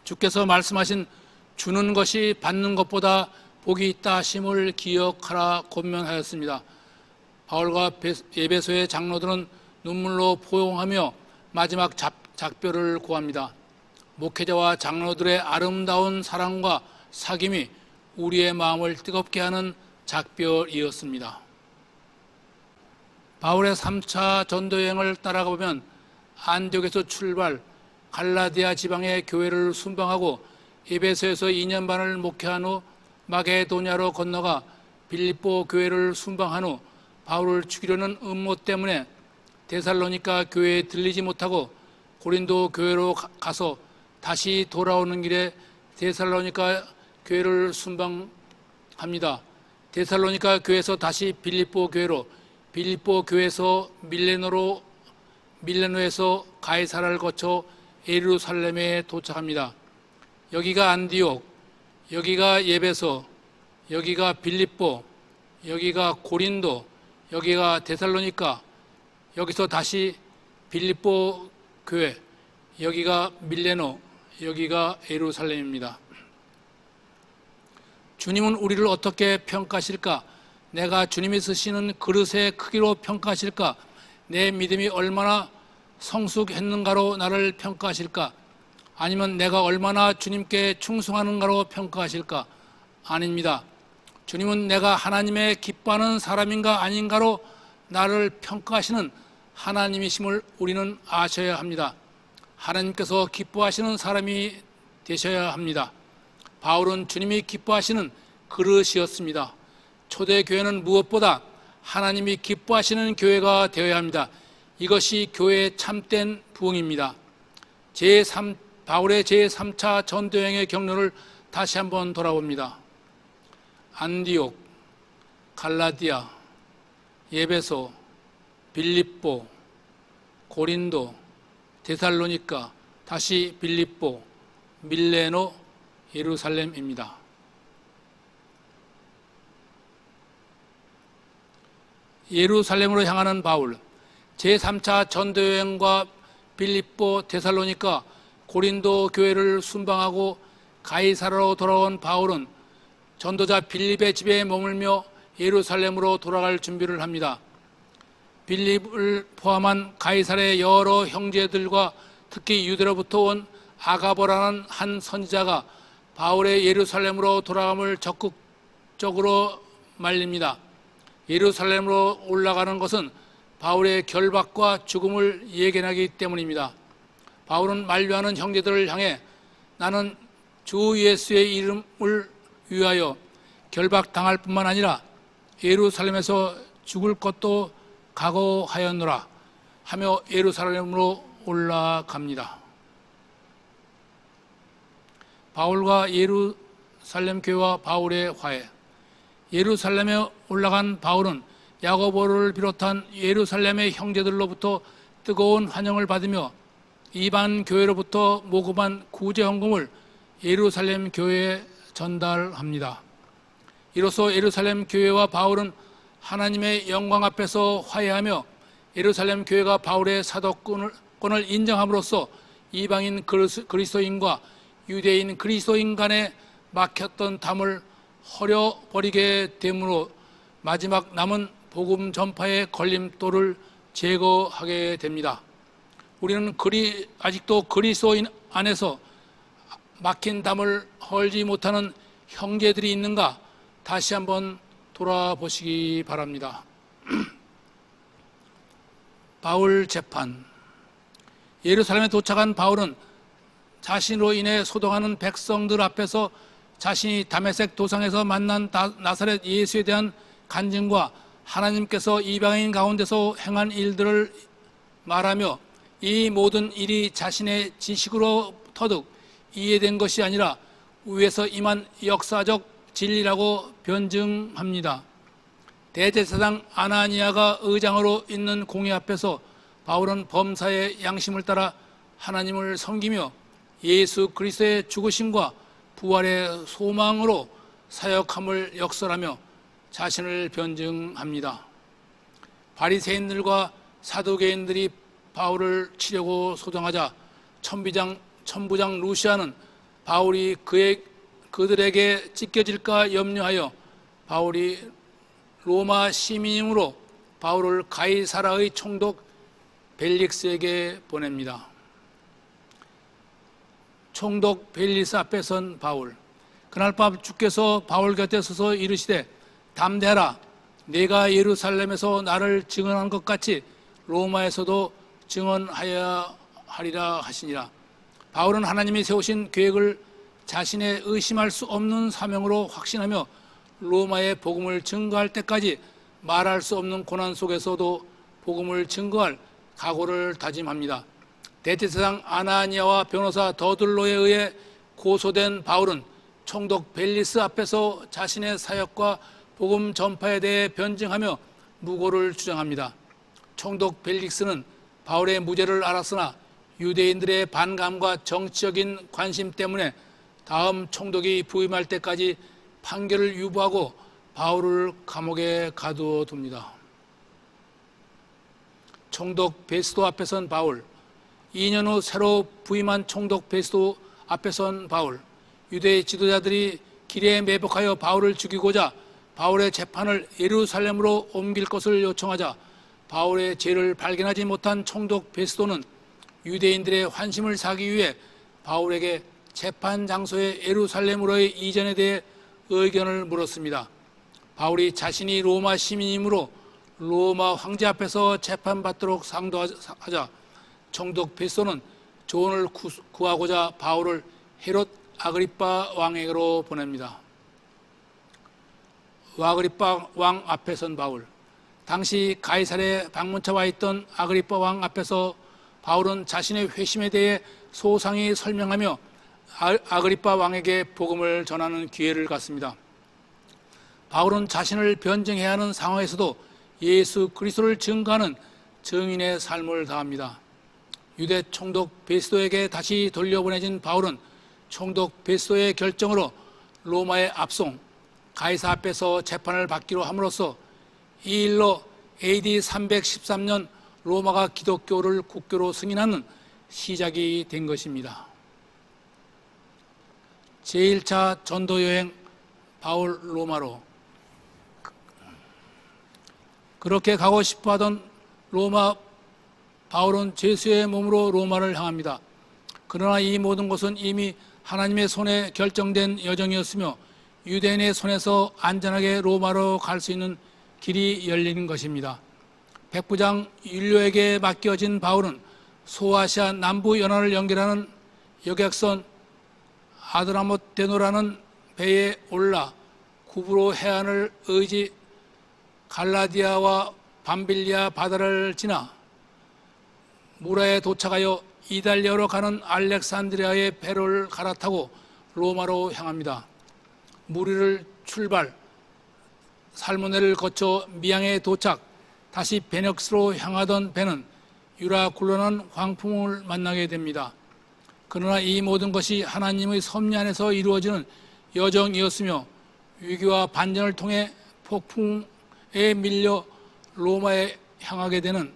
주께서 말씀하신 주는 것이 받는 것보다 복이 있다 하심을 기억하라 권면하였습니다. 바울과 에베소의 장로들은 눈물로 포용하며 마지막 작별을 고합니다. 목회자와 장로들의 아름다운 사랑과 사귐이 우리의 마음을 뜨겁게 하는 작별이었습니다. 바울의 3차 전도여행을 따라가 보면 안디옥에서 출발, 갈라디아 지방의 교회를 순방하고 에베소에서 2년 반을 목회한 후 마게도냐로 건너가 빌립보 교회를 순방한 후 바울을 죽이려는 음모 때문에 데살로니가 교회에 들리지 못하고 고린도 교회로 가서 다시 돌아오는 길에 데살로니가 교회를 순방합니다. 데살로니가 교회에서 다시 빌립보 교회로, 빌립보 교회에서 밀레노에서 가이사라를 거쳐 예루살렘에 도착합니다. 여기가 안디옥, 여기가 에베소, 여기가 빌립보, 여기가 고린도, 여기가 데살로니가, 여기서 다시 빌립보 교회, 여기가 밀레노, 여기가 예루살렘입니다. 주님은 우리를 어떻게 평가하실까? 내가 주님이 쓰시는 그릇의 크기로 평가하실까? 내 믿음이 얼마나 성숙했는가로 나를 평가하실까? 아니면 내가 얼마나 주님께 충성하는가로 평가하실까? 아닙니다. 주님은 내가 하나님의 기뻐하는 사람인가 아닌가로 나를 평가하시는 하나님이심을 우리는 아셔야 합니다. 하나님께서 기뻐하시는 사람이 되셔야 합니다. 바울은 주님이 기뻐하시는 그릇이었습니다. 초대교회는 무엇보다 하나님이 기뻐하시는 교회가 되어야 합니다. 이것이 교회의 참된 부흥입니다. 바울의 제3차 전도여행의 경로를 다시 한번 돌아봅니다. 안디옥, 갈라디아, 에베소, 빌립보, 고린도, 데살로니가, 다시 빌립보, 밀레노, 예루살렘입니다. 예루살렘으로 향하는 바울, 제3차 전도여행과 빌립보, 데살로니가, 고린도 교회를 순방하고 가이사라로 돌아온 바울은 전도자 빌립의 집에 머물며 예루살렘으로 돌아갈 준비를 합니다. 빌립을 포함한 가이사라의 여러 형제들과 특히 유대로부터 온 아가보라는 한 선지자가 바울의 예루살렘으로 돌아감을 적극적으로 말립니다. 예루살렘으로 올라가는 것은 바울의 결박과 죽음을 예견하기 때문입니다. 바울은 만류하는 형제들을 향해 나는 주 예수의 이름을 위하여 결박당할 뿐만 아니라 예루살렘에서 죽을 것도 각오하였노라 하며 예루살렘으로 올라갑니다. 바울과 예루살렘 교회와 바울의 화해. 예루살렘에 올라간 바울은 야고보를 비롯한 예루살렘의 형제들로부터 뜨거운 환영을 받으며 이방 교회로부터 모금한 구제 헌금을 예루살렘 교회에 전달합니다. 이로써 예루살렘 교회와 바울은 하나님의 영광 앞에서 화해하며 예루살렘 교회가 바울의 사도권을 인정함으로써 이방인 그리스도인과 유대인 그리스도인 간에 막혔던 담을 허려버리게 되므로 마지막 남은 복음 전파의 걸림돌을 제거하게 됩니다. 우리는 아직도 그리스도인 안에서 막힌 담을 헐지 못하는 형제들이 있는가 다시 한번 돌아보시기 바랍니다. 바울 재판. 예루살렘에 도착한 바울은 자신으로 인해 소동하는 백성들 앞에서 자신이 다메섹 도상에서 만난 나사렛 예수에 대한 간증과 하나님께서 이방인 가운데서 행한 일들을 말하며 이 모든 일이 자신의 지식으로 터득 이해된 것이 아니라 위에서 임한 역사적 진리라고 변증합니다. 대제사장 아나니아가 의장으로 있는 공회 앞에서 바울은 범사의 양심을 따라 하나님을 섬기며 예수 그리스도의 죽으심과 부활의 소망으로 사역함을 역설하며 자신을 변증합니다. 바리새인들과 사두개인들이 바울을 치려고 소동하자 천부장 루시아는 바울이 그들에게 찢겨질까 염려하여 바울이 로마 시민이므로 바울을 가이사라의 총독 벨릭스에게 보냅니다. 총독 벨리스 앞에 선 바울. 그날 밤 주께서 바울 곁에 서서 이르시되 담대하라. 내가 예루살렘에서 나를 증언한 것 같이 로마에서도 증언하여야 하리라 하시니라. 바울은 하나님이 세우신 계획을 자신의 의심할 수 없는 사명으로 확신하며 로마의 복음을 증거할 때까지 말할 수 없는 고난 속에서도 복음을 증거할 각오를 다짐합니다. 대제사장 아나니아와 변호사 더둘로에 의해 고소된 바울은 총독 벨리스 앞에서 자신의 사역과 복음 전파에 대해 변증하며 무고를 주장합니다. 총독 벨릭스는 바울의 무죄를 알았으나 유대인들의 반감과 정치적인 관심 때문에 다음 총독이 부임할 때까지 판결을 유보하고 바울을 감옥에 가두어 둡니다. 총독 베스도 앞에 선 바울. 2년 후 새로 부임한 총독 베스도 앞에 선 바울. 유대 지도자들이 길에 매복하여 바울을 죽이고자 바울의 재판을 예루살렘으로 옮길 것을 요청하자 바울의 죄를 발견하지 못한 총독 베스도는 유대인들의 환심을 사기 위해 바울에게 재판 장소의 예루살렘으로의 이전에 대해 의견을 물었습니다. 바울이 자신이 로마 시민이므로 로마 황제 앞에서 재판받도록 상도하자 총독 베스도는 조언을 구하고자 바울을 헤롯 아그리빠 왕에게로 보냅니다. 아그리빠 왕 앞에 선 바울. 당시 가이사랴 방문차 와 있던 아그리빠 왕 앞에서 바울은 자신의 회심에 대해 소상히 설명하며 아그리빠 왕에게 복음을 전하는 기회를 갖습니다. 바울은 자신을 변증해야 하는 상황에서도 예수 그리스도를 증거하는 증인의 삶을 다합니다. 유대 총독 베스도에게 다시 돌려보내진 바울은 총독 베스도의 결정으로 로마의 압송, 가이사 앞에서 재판을 받기로 함으로써 이 일로 AD 313년 로마가 기독교를 국교로 승인하는 시작이 된 것입니다. 제1차 전도여행 바울 로마로. 그렇게 가고 싶어하던 로마 바울은 죄수의 몸으로 로마를 향합니다. 그러나 이 모든 것은 이미 하나님의 손에 결정된 여정이었으며 유대인의 손에서 안전하게 로마로 갈 수 있는 길이 열리는 것입니다. 백부장 율료에게 맡겨진 바울은 소아시아 남부 연안을 연결하는 여객선 아드라모테노라는 배에 올라 구브로 해안을 의지 갈라디아와 밤빌리아 바다를 지나 무라에 도착하여 이달리아로 가는 알렉산드리아의 배를 갈아타고 로마로 향합니다. 무리를 출발, 살모네를 거쳐 미양에 도착, 다시 베넥스로 향하던 배는 유라굴로라는 광풍을 만나게 됩니다. 그러나 이 모든 것이 하나님의 섭리 안에서 이루어지는 여정이었으며 위기와 반전을 통해 폭풍에 밀려 로마에 향하게 되는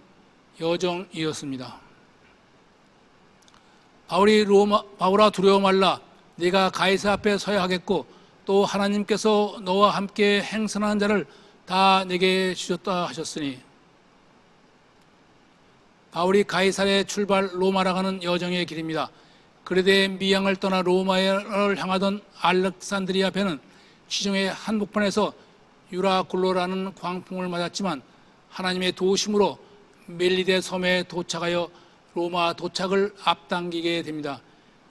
여정이었습니다. 바울아 두려워 말라. 네가 가이사 앞에 서야 하겠고 또 하나님께서 너와 함께 행선한 자를 다 내게 주셨다 하셨으니. 바울이 가이사랴에 출발 로마로 가는 여정의 길입니다. 그레데 미양을 떠나 로마를 향하던 알렉산드리아 배는 시중의 한복판에서 유라굴로라는 광풍을 맞았지만 하나님의 도우심으로 멜리데 섬에 도착하여 로마 도착을 앞당기게 됩니다.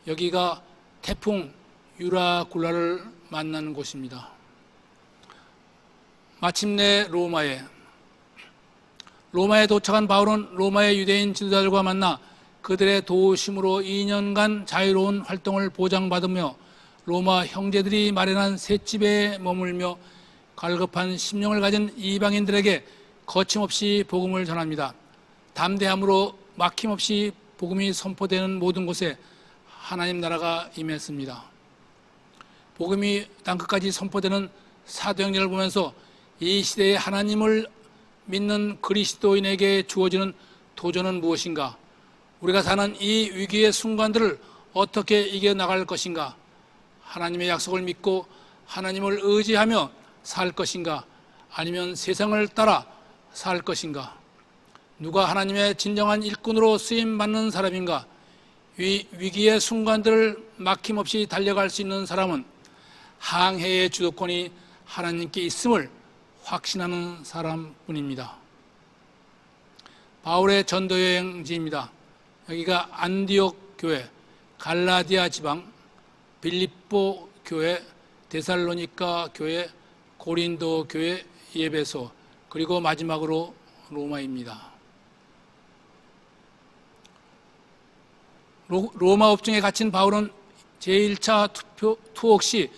여기가 태풍 유라굴라를 만나는 곳입니다. 마침내 로마에 도착한 바울은 로마의 유대인 지도자들과 만나 그들의 도우심으로 2년간 자유로운 활동을 보장받으며 로마 형제들이 마련한 셋집에 머물며 갈급한 심령을 가진 이방인들에게 거침없이 복음을 전합니다. 담대함으로 막힘없이 복음이 선포되는 모든 곳에 하나님 나라가 임했습니다. 복음이 땅끝까지 선포되는 사도행전을 보면서 이 시대에 하나님을 믿는 그리스도인에게 주어지는 도전은 무엇인가? 우리가 사는 이 위기의 순간들을 어떻게 이겨나갈 것인가? 하나님의 약속을 믿고 하나님을 의지하며 살 것인가? 아니면 세상을 따라 살 것인가? 누가 하나님의 진정한 일꾼으로 쓰임받는 사람인가? 위기의 순간들을 막힘없이 달려갈 수 있는 사람은 항해의 주도권이 하나님께 있음을 확신하는 사람뿐입니다. 바울의 전도여행지입니다. 여기가 안디옥 교회, 갈라디아 지방, 빌립보 교회, 데살로니가 교회, 고린도 교회, 예배소, 그리고 마지막으로 로마입니다. 로마 옥중에 갇힌 바울은 제1차 투옥 시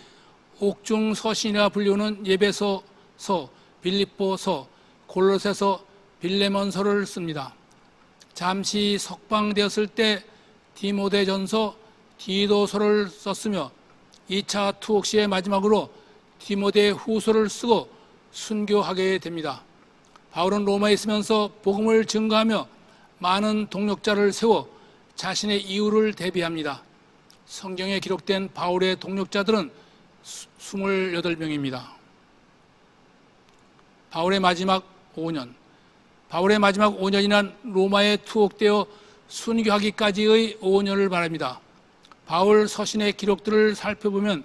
옥중 서신이라 불리우는 예배소서, 빌립보서, 골로새서, 빌레몬서를 씁니다. 잠시 석방되었을 때 디모데전서, 디도서를 썼으며 2차 투옥 시의 마지막으로 디모데 후서를 쓰고 순교하게 됩니다. 바울은 로마에 있으면서 복음을 증거하며 많은 동력자를 세워 자신의 이유를 대비합니다. 성경에 기록된 바울의 동력자들은 28명입니다. 바울의 마지막 5년이란 로마에 투옥되어 순교하기까지의 5년을 말합니다. 바울 서신의 기록들을 살펴보면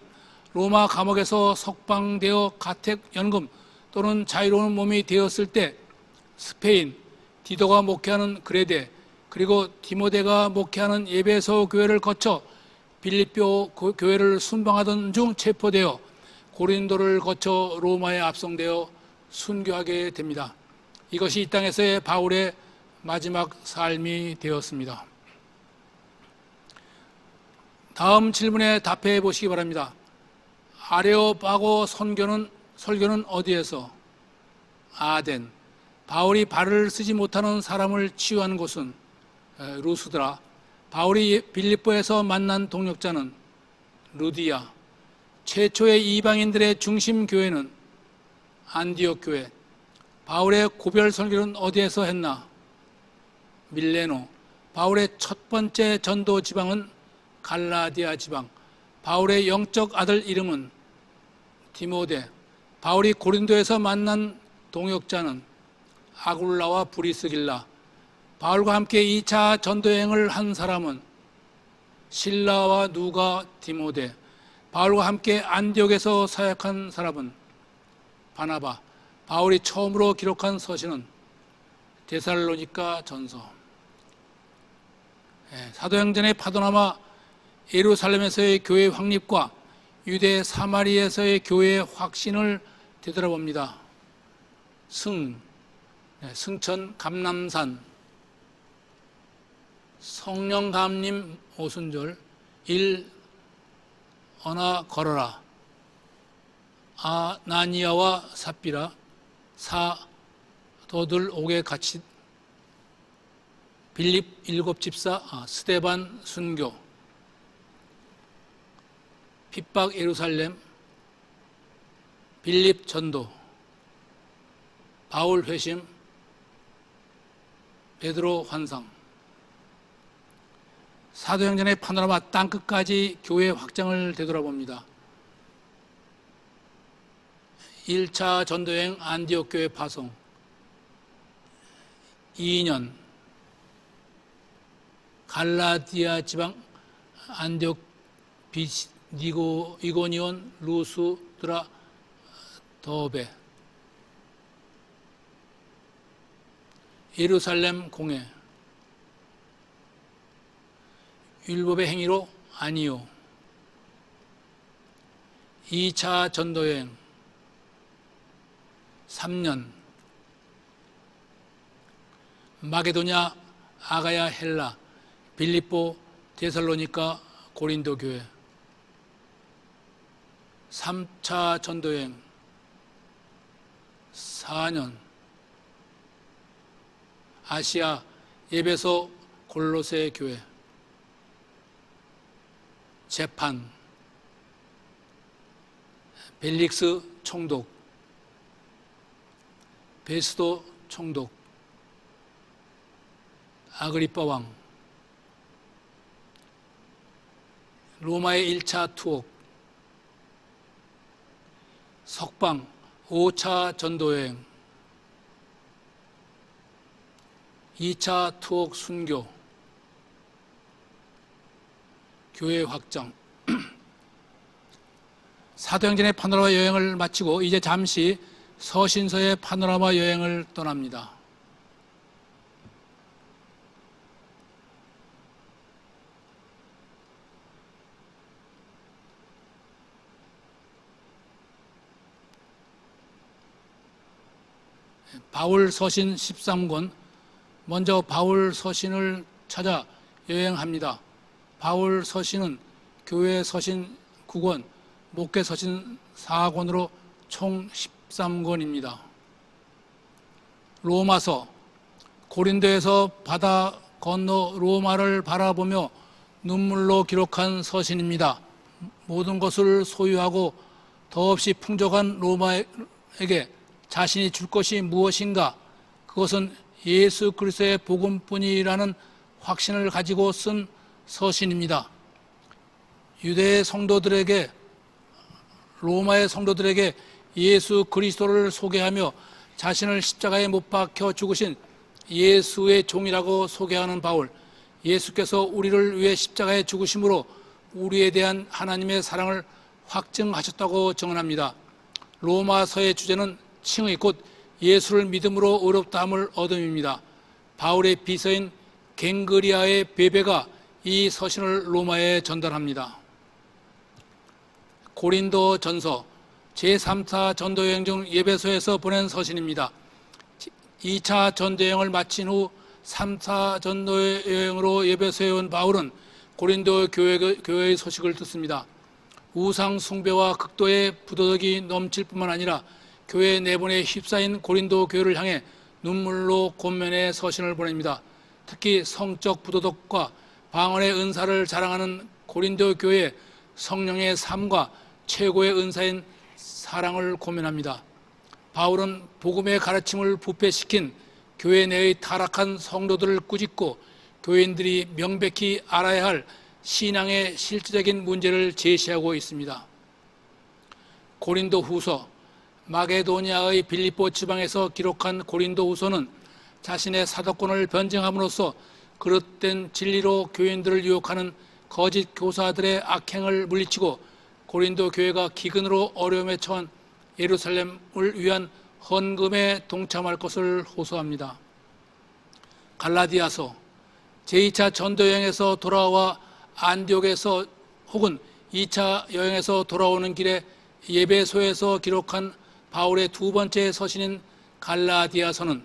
로마 감옥에서 석방되어 가택연금 또는 자유로운 몸이 되었을 때 스페인, 디도가 목회하는 그레데, 그리고 디모데가 목회하는 예배소 교회를 거쳐 빌립보 교회를 순방하던 중 체포되어 고린도를 거쳐 로마에 압송되어 순교하게 됩니다. 이것이 이 땅에서의 바울의 마지막 삶이 되었습니다. 다음 질문에 답해 보시기 바랍니다. 아레오파고 설교는 어디에서? 아덴. 바울이 발을 쓰지 못하는 사람을 치유한 곳은 루스드라. 바울이 빌립보에서 만난 동역자는 루디아. 최초의 이방인들의 중심 교회는 안디옥 교회. 바울의 고별 설교는 어디에서 했나? 밀레노. 바울의 첫 번째 전도 지방은 갈라디아 지방. 바울의 영적 아들 이름은 디모데. 바울이 고린도에서 만난 동역자는 아굴라와 브리스길라. 바울과 함께 2차 전도여행을 한 사람은 실라와 누가, 디모데. 바울과 함께 안디옥에서 사역한 사람은 바나바. 바울이 처음으로 기록한 서신은 데살로니가 전서. 사도행전의 파도나마 예루살렘에서의 교회 확립과 유대 사마리에서의 교회의 확신을 되돌아봅니다. 승천 감람산, 성령 감림 오순절, 1 언하 걸어라, 아나니아와 삽비라, 4 도들 옥에 갇힌 빌립 7집사, 스데반 순교, 핍박 예루살렘, 빌립 전도, 바울 회심, 베드로 환상. 사도행전의 파노라마 땅끝까지 교회 확장을 되돌아봅니다. 1차 전도여행 안디옥 교회 파송, 2년 갈라디아 지방 안디옥 이고니온 루스드라 더베, 예루살렘 공회, 율법의 행위로 아니요. 2차 전도여행 3년 마게도냐, 아가야, 헬라, 빌립보, 데살로니가, 고린도 교회. 3차 전도여행 4년 아시아 에베소 골로새 교회 재판 벨릭스 총독 베스도 총독 아그리빠 왕 로마의 1차 투옥 석방 5차 전도여행 2차 투옥 순교 교회 확장 사도행전의 파노라마 여행을 마치고 이제 잠시 서신서의 파노라마 여행을 떠납니다. 바울 서신 13권 먼저 바울 서신을 찾아 여행합니다. 바울 서신은 교회 서신 9권, 목회 서신 4권으로 총 13권입니다. 로마서, 고린도에서 바다 건너 로마를 바라보며 눈물로 기록한 서신입니다. 모든 것을 소유하고 더없이 풍족한 로마에게 자신이 줄 것이 무엇인가? 그것은 예수 그리스도의 복음뿐이라는 확신을 가지고 쓴 서신입니다. 유대 성도들에게, 로마의 성도들에게 예수 그리스도를 소개하며 자신을 십자가에 못 박혀 죽으신 예수의 종이라고 소개하는 바울. 예수께서 우리를 위해 십자가에 죽으심으로 우리에 대한 하나님의 사랑을 확증하셨다고 증언합니다. 로마서의 주제는 칭의 곧 예수를 믿음으로 의롭다함을 얻음입니다. 바울의 비서인 갱그리아의 베베가 이 서신을 로마에 전달합니다. 고린도 전서 제3차 전도여행 중 에베소에서 보낸 서신입니다. 2차 전도여행을 마친 후 3차 전도여행으로 에베소에 온 바울은 고린도 교회의 소식을 듣습니다. 우상 숭배와 극도의 부도덕이 넘칠 뿐만 아니라 교회 내분에 휩싸인 고린도 교회를 향해 눈물로 권면의 서신을 보냅니다. 특히 성적 부도덕과 방언의 은사를 자랑하는 고린도 교회의 성령의 삶과 최고의 은사인 사랑을 고면합니다. 바울은 복음의 가르침을 부패시킨 교회 내의 타락한 성도들을 꾸짖고 교인들이 명백히 알아야 할 신앙의 실질적인 문제를 제시하고 있습니다. 고린도 후서, 마게도니아의 빌립보 지방에서 기록한 고린도 후서는 자신의 사도권을 변증함으로써 그릇된 진리로 교인들을 유혹하는 거짓 교사들의 악행을 물리치고 고린도 교회가 기근으로 어려움에 처한 예루살렘을 위한 헌금에 동참할 것을 호소합니다. 갈라디아서, 제2차 전도여행에서 돌아와 안디옥에서 혹은 2차 여행에서 돌아오는 길에 예배소에서 기록한 바울의 두 번째 서신인 갈라디아서는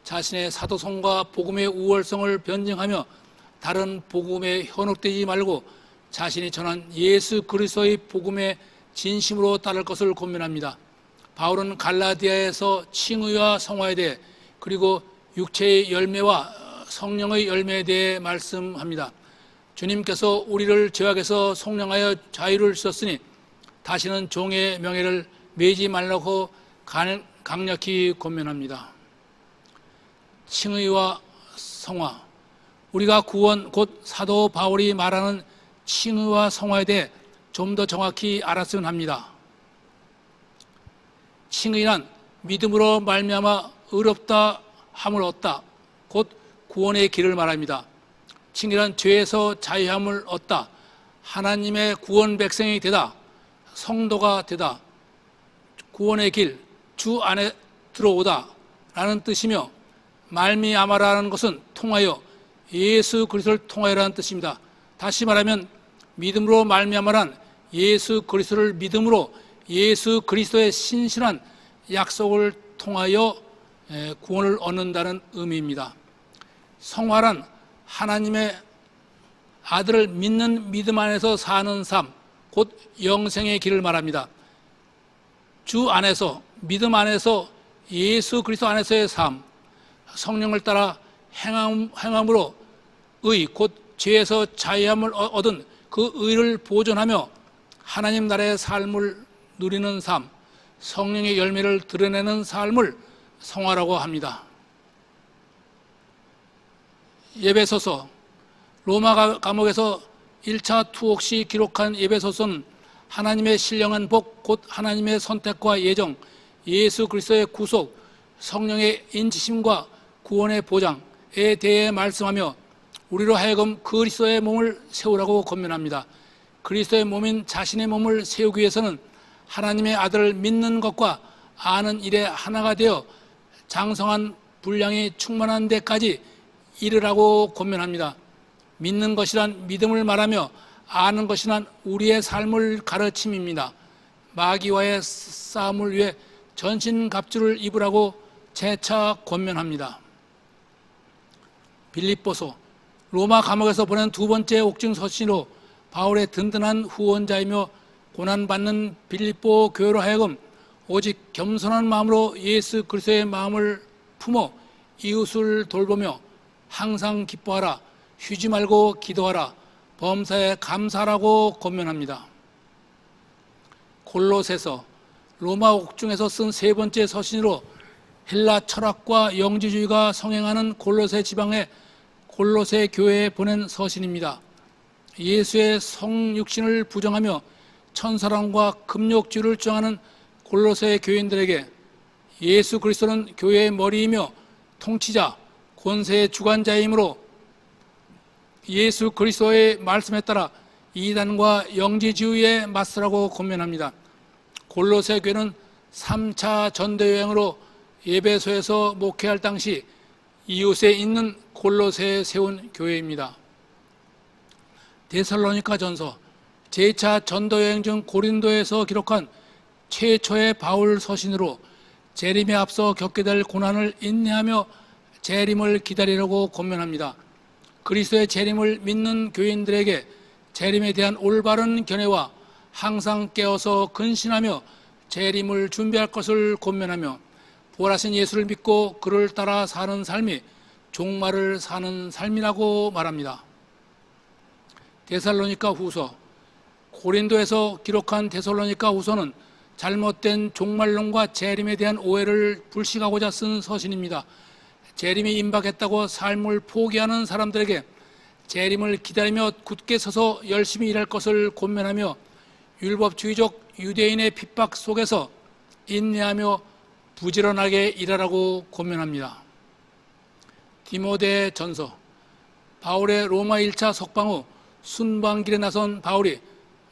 자신의 사도성과 복음의 우월성을 변증하며 다른 복음에 현혹되지 말고 자신이 전한 예수 그리스도의 복음에 진심으로 따를 것을 권면합니다. 바울은 갈라디아에서 칭의와 성화에 대해 그리고 육체의 열매와 성령의 열매에 대해 말씀합니다. 주님께서 우리를 죄악에서 속량하여 자유를 주셨으니 다시는 종의 명예를 매지 말라고 강력히 권면합니다. 칭의와 성화, 우리가 구원 곧 사도 바울이 말하는 칭의와 성화에 대해 좀 더 정확히 알았으면 합니다. 칭의란 믿음으로 말미암아 의롭다 함을 얻다, 곧 구원의 길을 말합니다. 칭의란 죄에서 자유함을 얻다, 하나님의 구원 백성이 되다, 성도가 되다, 구원의 길, 주 안에 들어오다 라는 뜻이며, 말미암아라는 것은 통하여 예수 그리스도를 통하여라는 뜻입니다. 다시 말하면 믿음으로 말미암아란 예수 그리스도를 믿음으로 예수 그리스도의 신실한 약속을 통하여 구원을 얻는다는 의미입니다. 성화란 하나님의 아들을 믿는 믿음 안에서 사는 삶, 곧 영생의 길을 말합니다. 주 안에서, 믿음 안에서 예수 그리스도 안에서의 삶, 성령을 따라 행함으로 의, 곧 죄에서 자유함을 얻은 그 의를 보존하며 하나님 나라의 삶을 누리는 삶, 성령의 열매를 드러내는 삶을 성화라고 합니다. 에베소서, 로마 감옥에서 1차 투옥 시 기록한 에베소서는 하나님의 신령한 복, 곧 하나님의 선택과 예정, 예수 그리스도의 구속, 성령의 인치심과 구원의 보장에 대해 말씀하며 우리로 하여금 그리스도의 몸을 세우라고 권면합니다. 그리스도의 몸인 자신의 몸을 세우기 위해서는 하나님의 아들을 믿는 것과 아는 일에 하나가 되어 장성한 분량이 충만한 데까지 이르라고 권면합니다. 믿는 것이란 믿음을 말하며 아는 것이란 우리의 삶을 가르침입니다. 마귀와의 싸움을 위해 전신갑주를 입으라고 재차 권면합니다. 빌립보서, 로마 감옥에서 보낸 두 번째 옥중 서신으로 바울의 든든한 후원자이며 고난받는 빌립보 교회로 하여금 오직 겸손한 마음으로 예수 그리스도의 마음을 품어 이웃을 돌보며 항상 기뻐하라, 쉬지 말고 기도하라, 범사에 감사하라고 권면합니다. 골로새서, 로마 옥중에서 쓴 세 번째 서신으로 헬라 철학과 영지주의가 성행하는 골로새 지방의 골로새 교회에 보낸 서신입니다. 예수의 성육신을 부정하며 천사랑과 금욕주의를 주장하는 골로새 교인들에게 예수 그리스도는 교회의 머리이며 통치자, 권세의 주관자이므로 예수 그리스도의 말씀에 따라 이단과 영지주의에 맞서라고 권면합니다. 골로새 교회는 3차 전도여행으로 에베소에서 목회할 당시 이웃에 있는 골로새에 세운 교회입니다. 데살로니가 전서, 제2차 전도여행 중 고린도에서 기록한 최초의 바울 서신으로 재림에 앞서 겪게 될 고난을 인내하며 재림을 기다리라고 권면합니다. 그리스도의 재림을 믿는 교인들에게 재림에 대한 올바른 견해와 항상 깨어서 근신하며 재림을 준비할 것을 권면하며 부활하신 예수를 믿고 그를 따라 사는 삶이 종말을 사는 삶이라고 말합니다. 데살로니가 후서, 고린도에서 기록한 데살로니가 후서는 잘못된 종말론과 재림에 대한 오해를 불식하고자 쓴 서신입니다. 재림이 임박했다고 삶을 포기하는 사람들에게 재림을 기다리며 굳게 서서 열심히 일할 것을 권면하며 율법주의적 유대인의 핍박 속에서 인내하며 부지런하게 일하라고 권면합니다. 디모데 전서, 바울의 로마 1차 석방 후 순방길에 나선 바울이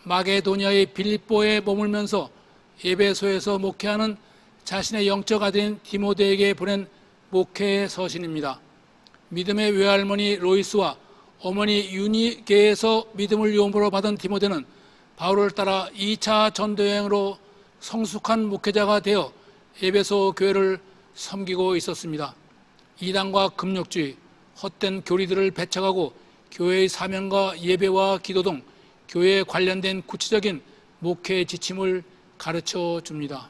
마게도니아의 빌립보에 머물면서 에베소에서 목회하는 자신의 영적 아들인 디모데에게 보낸 목회의 서신입니다. 믿음의 외할머니 로이스와 어머니 유니게에서 믿음을 유언으로 받은 디모데는 바울을 따라 2차 전도여행으로 성숙한 목회자가 되어 에베소 교회를 섬기고 있었습니다. 이단과 금욕주의, 헛된 교리들을 배척하고 교회의 사명과 예배와 기도 등 교회에 관련된 구체적인 목회 지침을 가르쳐 줍니다.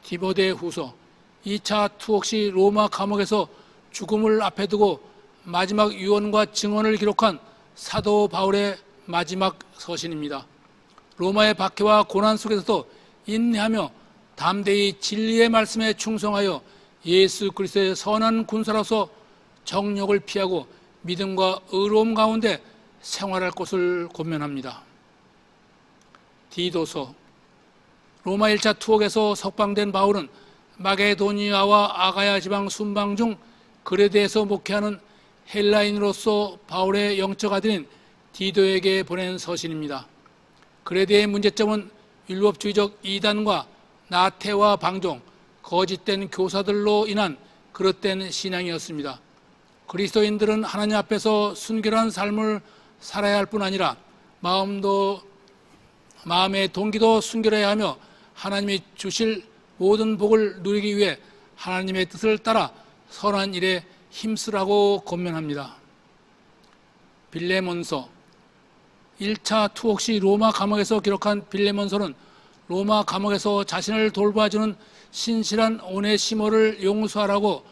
디모데 후서, 2차 투옥 시 로마 감옥에서 죽음을 앞에 두고 마지막 유언과 증언을 기록한 사도 바울의 마지막 서신입니다. 로마의 박해와 고난 속에서도 인내하며 담대히 진리의 말씀에 충성하여 예수 그리스도의 선한 군사로서 정욕을 피하고 믿음과 의로움 가운데 생활할 것을 권면합니다. 디도서, 로마 1차 투옥에서 석방된 바울은 마게도니아와 아가야 지방 순방 중 그레데에서 목회하는 헬라인으로서 바울의 영적 아들인 디도에게 보낸 서신입니다. 그레데의 문제점은 율법주의적 이단과 나태와 방종, 거짓된 교사들로 인한 그릇된 신앙이었습니다. 그리스도인들은 하나님 앞에서 순결한 삶을 살아야 할 뿐 아니라 마음의 동기도 순결해야 하며 하나님이 주실 모든 복을 누리기 위해 하나님의 뜻을 따라 선한 일에 힘쓰라고 권면합니다. 빌레몬서, 1차 투옥 시 로마 감옥에서 기록한 빌레몬서는 로마 감옥에서 자신을 돌봐주는 신실한 오네시모를 용서하라고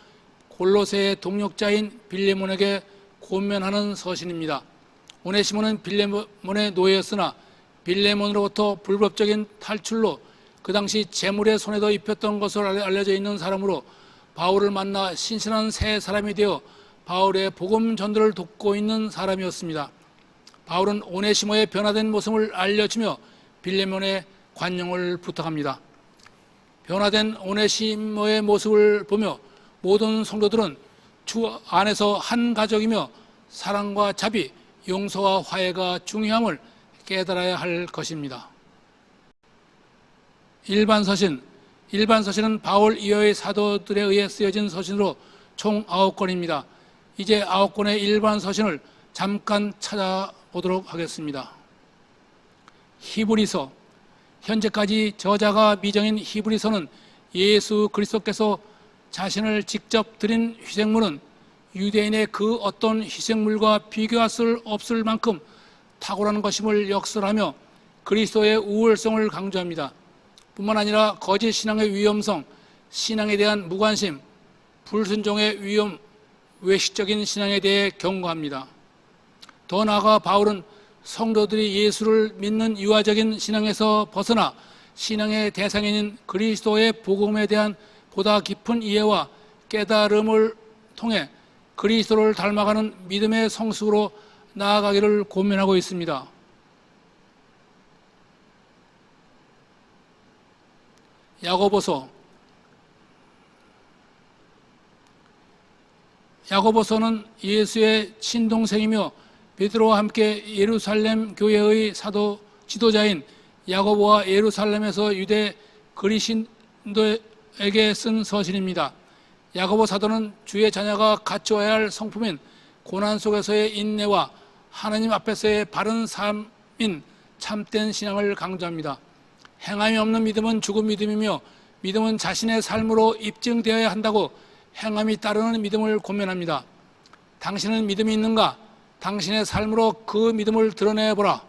골로새의 동역자인 빌레몬에게 권면하는 서신입니다. 오네시모는 빌레몬의 노예였으나 빌레몬으로부터 불법적인 탈출로 그 당시 재물의 손에도 입혔던 것으로 알려져 있는 사람으로 바울을 만나 신실한 새 사람이 되어 바울의 복음 전도를 돕고 있는 사람이었습니다. 바울은 오네시모의 변화된 모습을 알려주며 빌레몬의 관용을 부탁합니다. 변화된 오네시모의 모습을 보며 모든 성도들은 주 안에서 한 가족이며 사랑과 자비, 용서와 화해가 중요함을 깨달아야 할 것입니다. 일반 서신은 바울 이후의 사도들에 의해 쓰여진 서신으로 총 9권입니다. 이제 9권의 일반 서신을 잠깐 찾아보도록 하겠습니다. 히브리서, 현재까지 저자가 미정인 히브리서는 예수 그리스도께서 자신을 직접 드린 희생물은 유대인의 그 어떤 희생물과 비교할 수 없을 만큼 탁월한 것임을 역설하며 그리스도의 우월성을 강조합니다. 뿐만 아니라 거짓 신앙의 위험성, 신앙에 대한 무관심, 불순종의 위험, 외식적인 신앙에 대해 경고합니다. 더 나아가 바울은 성도들이 예수를 믿는 유아적인 신앙에서 벗어나 신앙의 대상인 그리스도의 복음에 대한 보다 깊은 이해와 깨달음을 통해 그리스도를 닮아가는 믿음의 성숙으로 나아가기를 권면하고 있습니다. 야고보서는 예수의 친동생이며 베드로와 함께 예루살렘 교회의 사도 지도자인 야고보와 예루살렘에서 유대 그리스도에게 쓴 서신입니다. 야고보 사도는 주의 자녀가 갖추어야 할 성품인 고난 속에서의 인내와 하나님 앞에서의 바른 삶인 참된 신앙을 강조합니다. 행함이 없는 믿음은 죽은 믿음이며 믿음은 자신의 삶으로 입증되어야 한다고 행함이 따르는 믿음을 권면합니다. 당신은 믿음이 있는가? 당신의 삶으로 그 믿음을 드러내보라.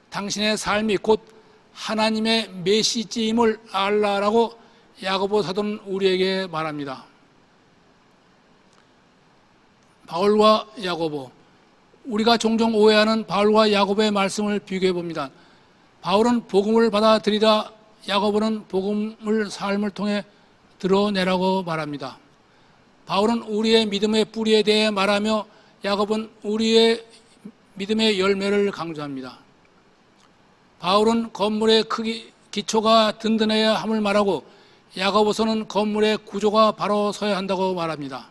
당신의 삶이 곧 하나님의 메시지임을 알라라고 야고보 사도는 우리에게 말합니다. 바울과 야고보, 우리가 종종 오해하는 바울과 야고보의 말씀을 비교해 봅니다. 바울은 복음을 받아들이라, 야고보는 복음을 삶을 통해 드러내라고 말합니다. 바울은 우리의 믿음의 뿌리에 대해 말하며 야고보는 우리의 믿음의 열매를 강조합니다. 바울은 건물의 기초가 든든해야 함을 말하고 야고보서는 건물의 구조가 바로 서야 한다고 말합니다.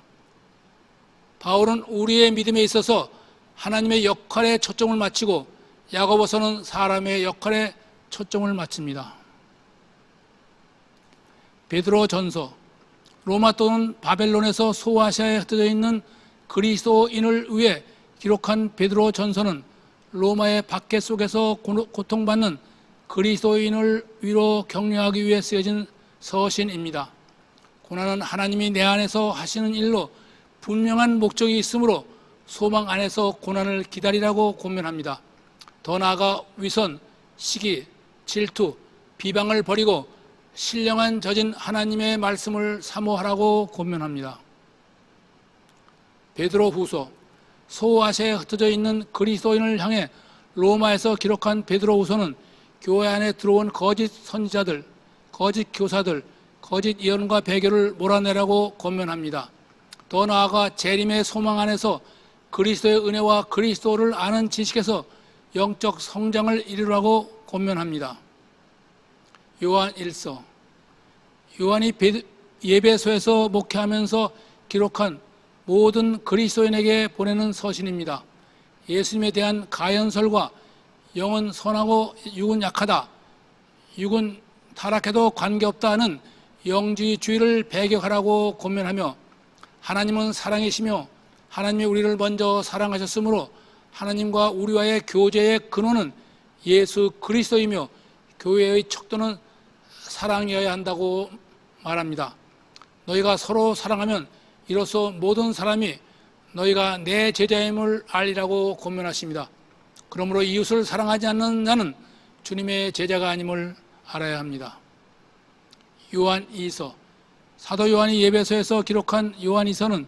바울은 우리의 믿음에 있어서 하나님의 역할에 초점을 맞추고 야고보서는 사람의 역할에 초점을 맞춥니다. 베드로전서, 로마 또는 바벨론에서 소아시아에 흩어져 있는 그리스도인을 위해 기록한 베드로전서는 로마의 박해 속에서 고통받는 그리스도인을 위로 격려하기 위해 쓰여진 서신입니다. 고난은 하나님이 내 안에서 하시는 일로 분명한 목적이 있으므로 소망 안에서 고난을 기다리라고 권면합니다. 더 나아가 위선, 시기, 질투, 비방을 버리고 신령한 젖은 하나님의 말씀을 사모하라고 권면합니다. 베드로후서, 소아시아에 흩어져 있는 그리스도인을 향해 로마에서 기록한 베드로후서는 교회 안에 들어온 거짓 선지자들, 거짓 교사들, 거짓 예언과 배교를 몰아내라고 권면합니다. 더 나아가 재림의 소망 안에서 그리스도의 은혜와 그리스도를 아는 지식에서 영적 성장을 이루라고 권면합니다. 요한 1서, 요한이 예배소에서 목회하면서 기록한 모든 그리스도인에게 보내는 서신입니다. 예수님에 대한 가연설과 영은 선하고 육은 약하다, 육은 타락해도 관계없다는 영지주의를 배격하라고 권면하며 하나님은 사랑이시며 하나님이 우리를 먼저 사랑하셨으므로 하나님과 우리와의 교제의 근원은 예수 그리스도이며 교회의 척도는 사랑이어야 한다고 말합니다. 너희가 서로 사랑하면 이로써 모든 사람이 너희가 내 제자임을 알리라고 권면하십니다. 그러므로 이웃을 사랑하지 않는 자는 주님의 제자가 아님을 알아야 합니다. 요한 2서, 사도 요한이 예배서에서 기록한 요한 2서는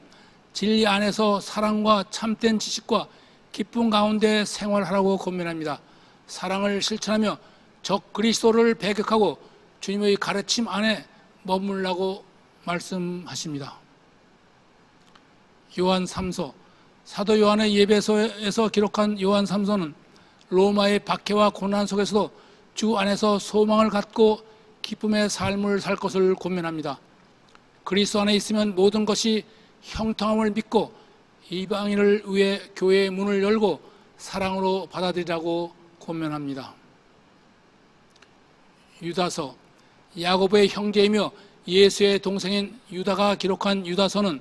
진리 안에서 사랑과 참된 지식과 기쁨 가운데 생활하라고 권면합니다. 사랑을 실천하며 적 그리스도를 배격하고 주님의 가르침 안에 머물라고 말씀하십니다. 요한 3서, 사도 요한의 예배서에서 기록한 요한 3서는 로마의 박해와 고난 속에서도 주 안에서 소망을 갖고 기쁨의 삶을 살 것을 권면합니다. 그리스도 안에 있으면 모든 것이 형통함을 믿고 이방인을 위해 교회의 문을 열고 사랑으로 받아들이라고 권면합니다. 유다서, 야고보의 형제이며 예수의 동생인 유다가 기록한 유다서는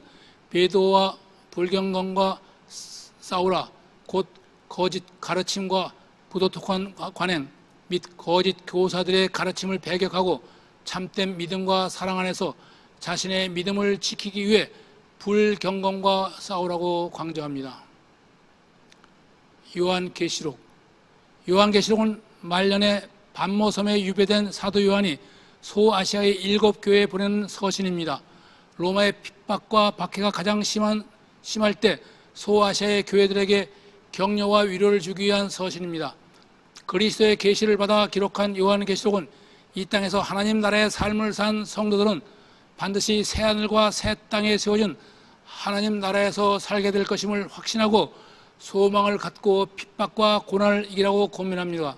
베드로와 불경건과 싸우라, 곧 거짓 가르침과 부도덕한 관행 및 거짓 교사들의 가르침을 배격하고 참된 믿음과 사랑 안에서 자신의 믿음을 지키기 위해 불경건과 싸우라고 강조합니다. 요한계시록, 요한계시록은 말년에 반모섬에 유배된 사도 요한이 소아시아의 7교회에 보내는 서신입니다. 로마의 핍박과 박해가 가장 심할 때 소아시아의 교회들에게 격려와 위로를 주기 위한 서신입니다. 그리스도의 계시를 받아 기록한 요한계시록은 이 땅에서 하나님 나라의 삶을 산 성도들은 반드시 새하늘과 새 땅에 세워진 하나님 나라에서 살게 될 것임을 확신하고 소망을 갖고 핍박과 고난을 이기라고 권면합니다.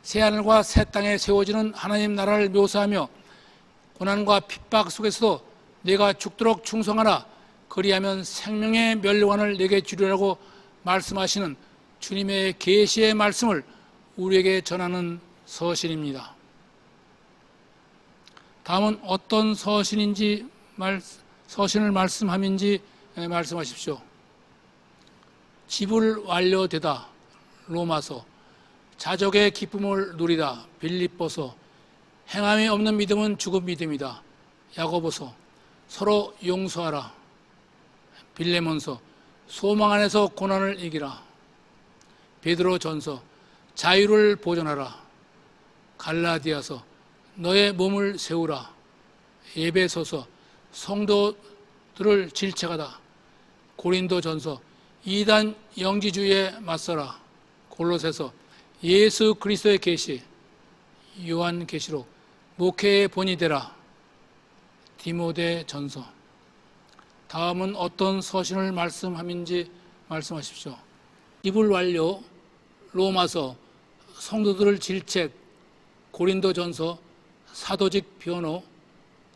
새하늘과 새 땅에 세워지는 하나님 나라를 묘사하며 고난과 핍박 속에서도 내가 죽도록 충성하라, 그리하면 생명의 면류관을 내게 주리라고 말씀하시는 주님의 계시의 말씀을 우리에게 전하는 서신입니다. 다음은 어떤 서신을 말씀함인지 말씀하십시오. 집을 완료되다, 로마서. 자족의 기쁨을 누리다, 빌립보서. 행함이 없는 믿음은 죽은 믿음이다, 야고보서. 서로 용서하라, 빌레몬서. 소망 안에서 고난을 이기라, 베드로전서. 자유를 보존하라, 갈라디아서. 너의 몸을 세우라, 에베소서. 성도들을 질책하다, 고린도전서. 이단 영지주의에 맞서라, 골로새서. 예수 그리스도의 계시, 요한계시록. 목회의 본이 되라, 디모데전서. 다음은 어떤 서신을 말씀함인지 말씀하십시오. 이불 완료, 로마서. 성도들을 질책, 고린도전서. 사도직 변호,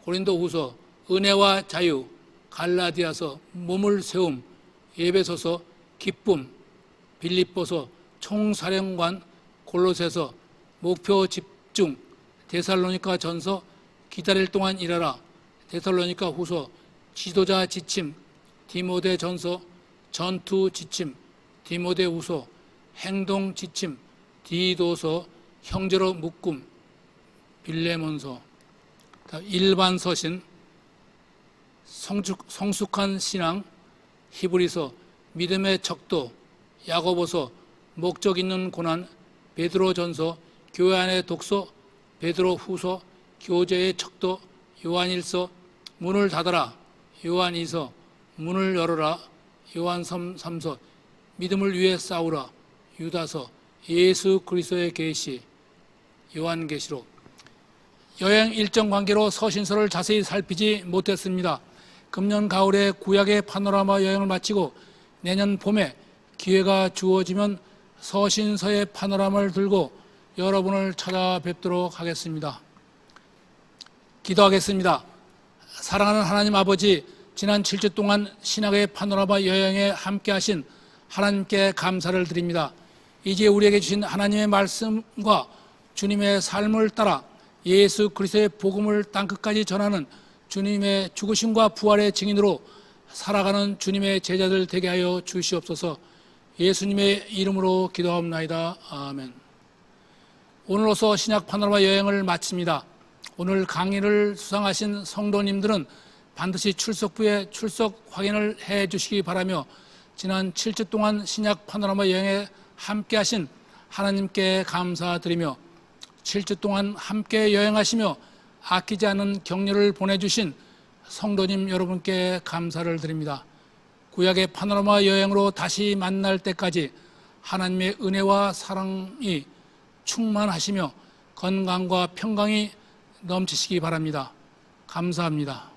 고린도후서. 은혜와 자유, 갈라디아서. 몸을 세움, 에베소서. 기쁨, 빌립보서. 총사령관, 골로새서. 목표 집중, 데살로니가 전서. 기다릴 동안 일하라, 데살로니가 후서. 지도자 지침, 디모데 전서. 전투 지침, 디모데 후서. 행동 지침, 디도서. 형제로 묶음, 빌레몬서. 일반 서신, 성숙한 신앙, 히브리서. 믿음의 척도, 야고보서. 목적 있는 고난, 베드로전서. 교회 안의 독서, 베드로 후서. 교제의 척도, 요한일서. 문을 닫아라, 요한2서. 문을 열어라, 요한3서. 믿음을 위해 싸우라, 유다서. 예수 그리스도의 계시, 요한계시록. 여행 일정 관계로 서신서를 자세히 살피지 못했습니다. 금년 가을에 구약의 파노라마 여행을 마치고 내년 봄에 기회가 주어지면 서신서의 파노라마를 들고 여러분을 찾아뵙도록 하겠습니다. 기도하겠습니다. 사랑하는 하나님 아버지, 지난 7주 동안 신학의 파노라마 여행에 함께 하신 하나님께 감사를 드립니다. 이제 우리에게 주신 하나님의 말씀과 주님의 삶을 따라 예수 그리스도의 복음을 땅끝까지 전하는 주님의 죽으심과 부활의 증인으로 살아가는 주님의 제자들 되게 하여 주시옵소서. 예수님의 이름으로 기도하옵나이다. 아멘. 오늘로서 신약 파노라마 여행을 마칩니다. 오늘 강의를 수상하신 성도님들은 반드시 출석부에 출석 확인을 해 주시기 바라며, 지난 7주 동안 신약 파노라마 여행에 함께 하신 하나님께 감사드리며 7주 동안 함께 여행하시며 아끼지 않은 격려를 보내주신 성도님 여러분께 감사를 드립니다. 구약의 파노라마 여행으로 다시 만날 때까지 하나님의 은혜와 사랑이 충만하시며 건강과 평강이 넘치시기 바랍니다. 감사합니다.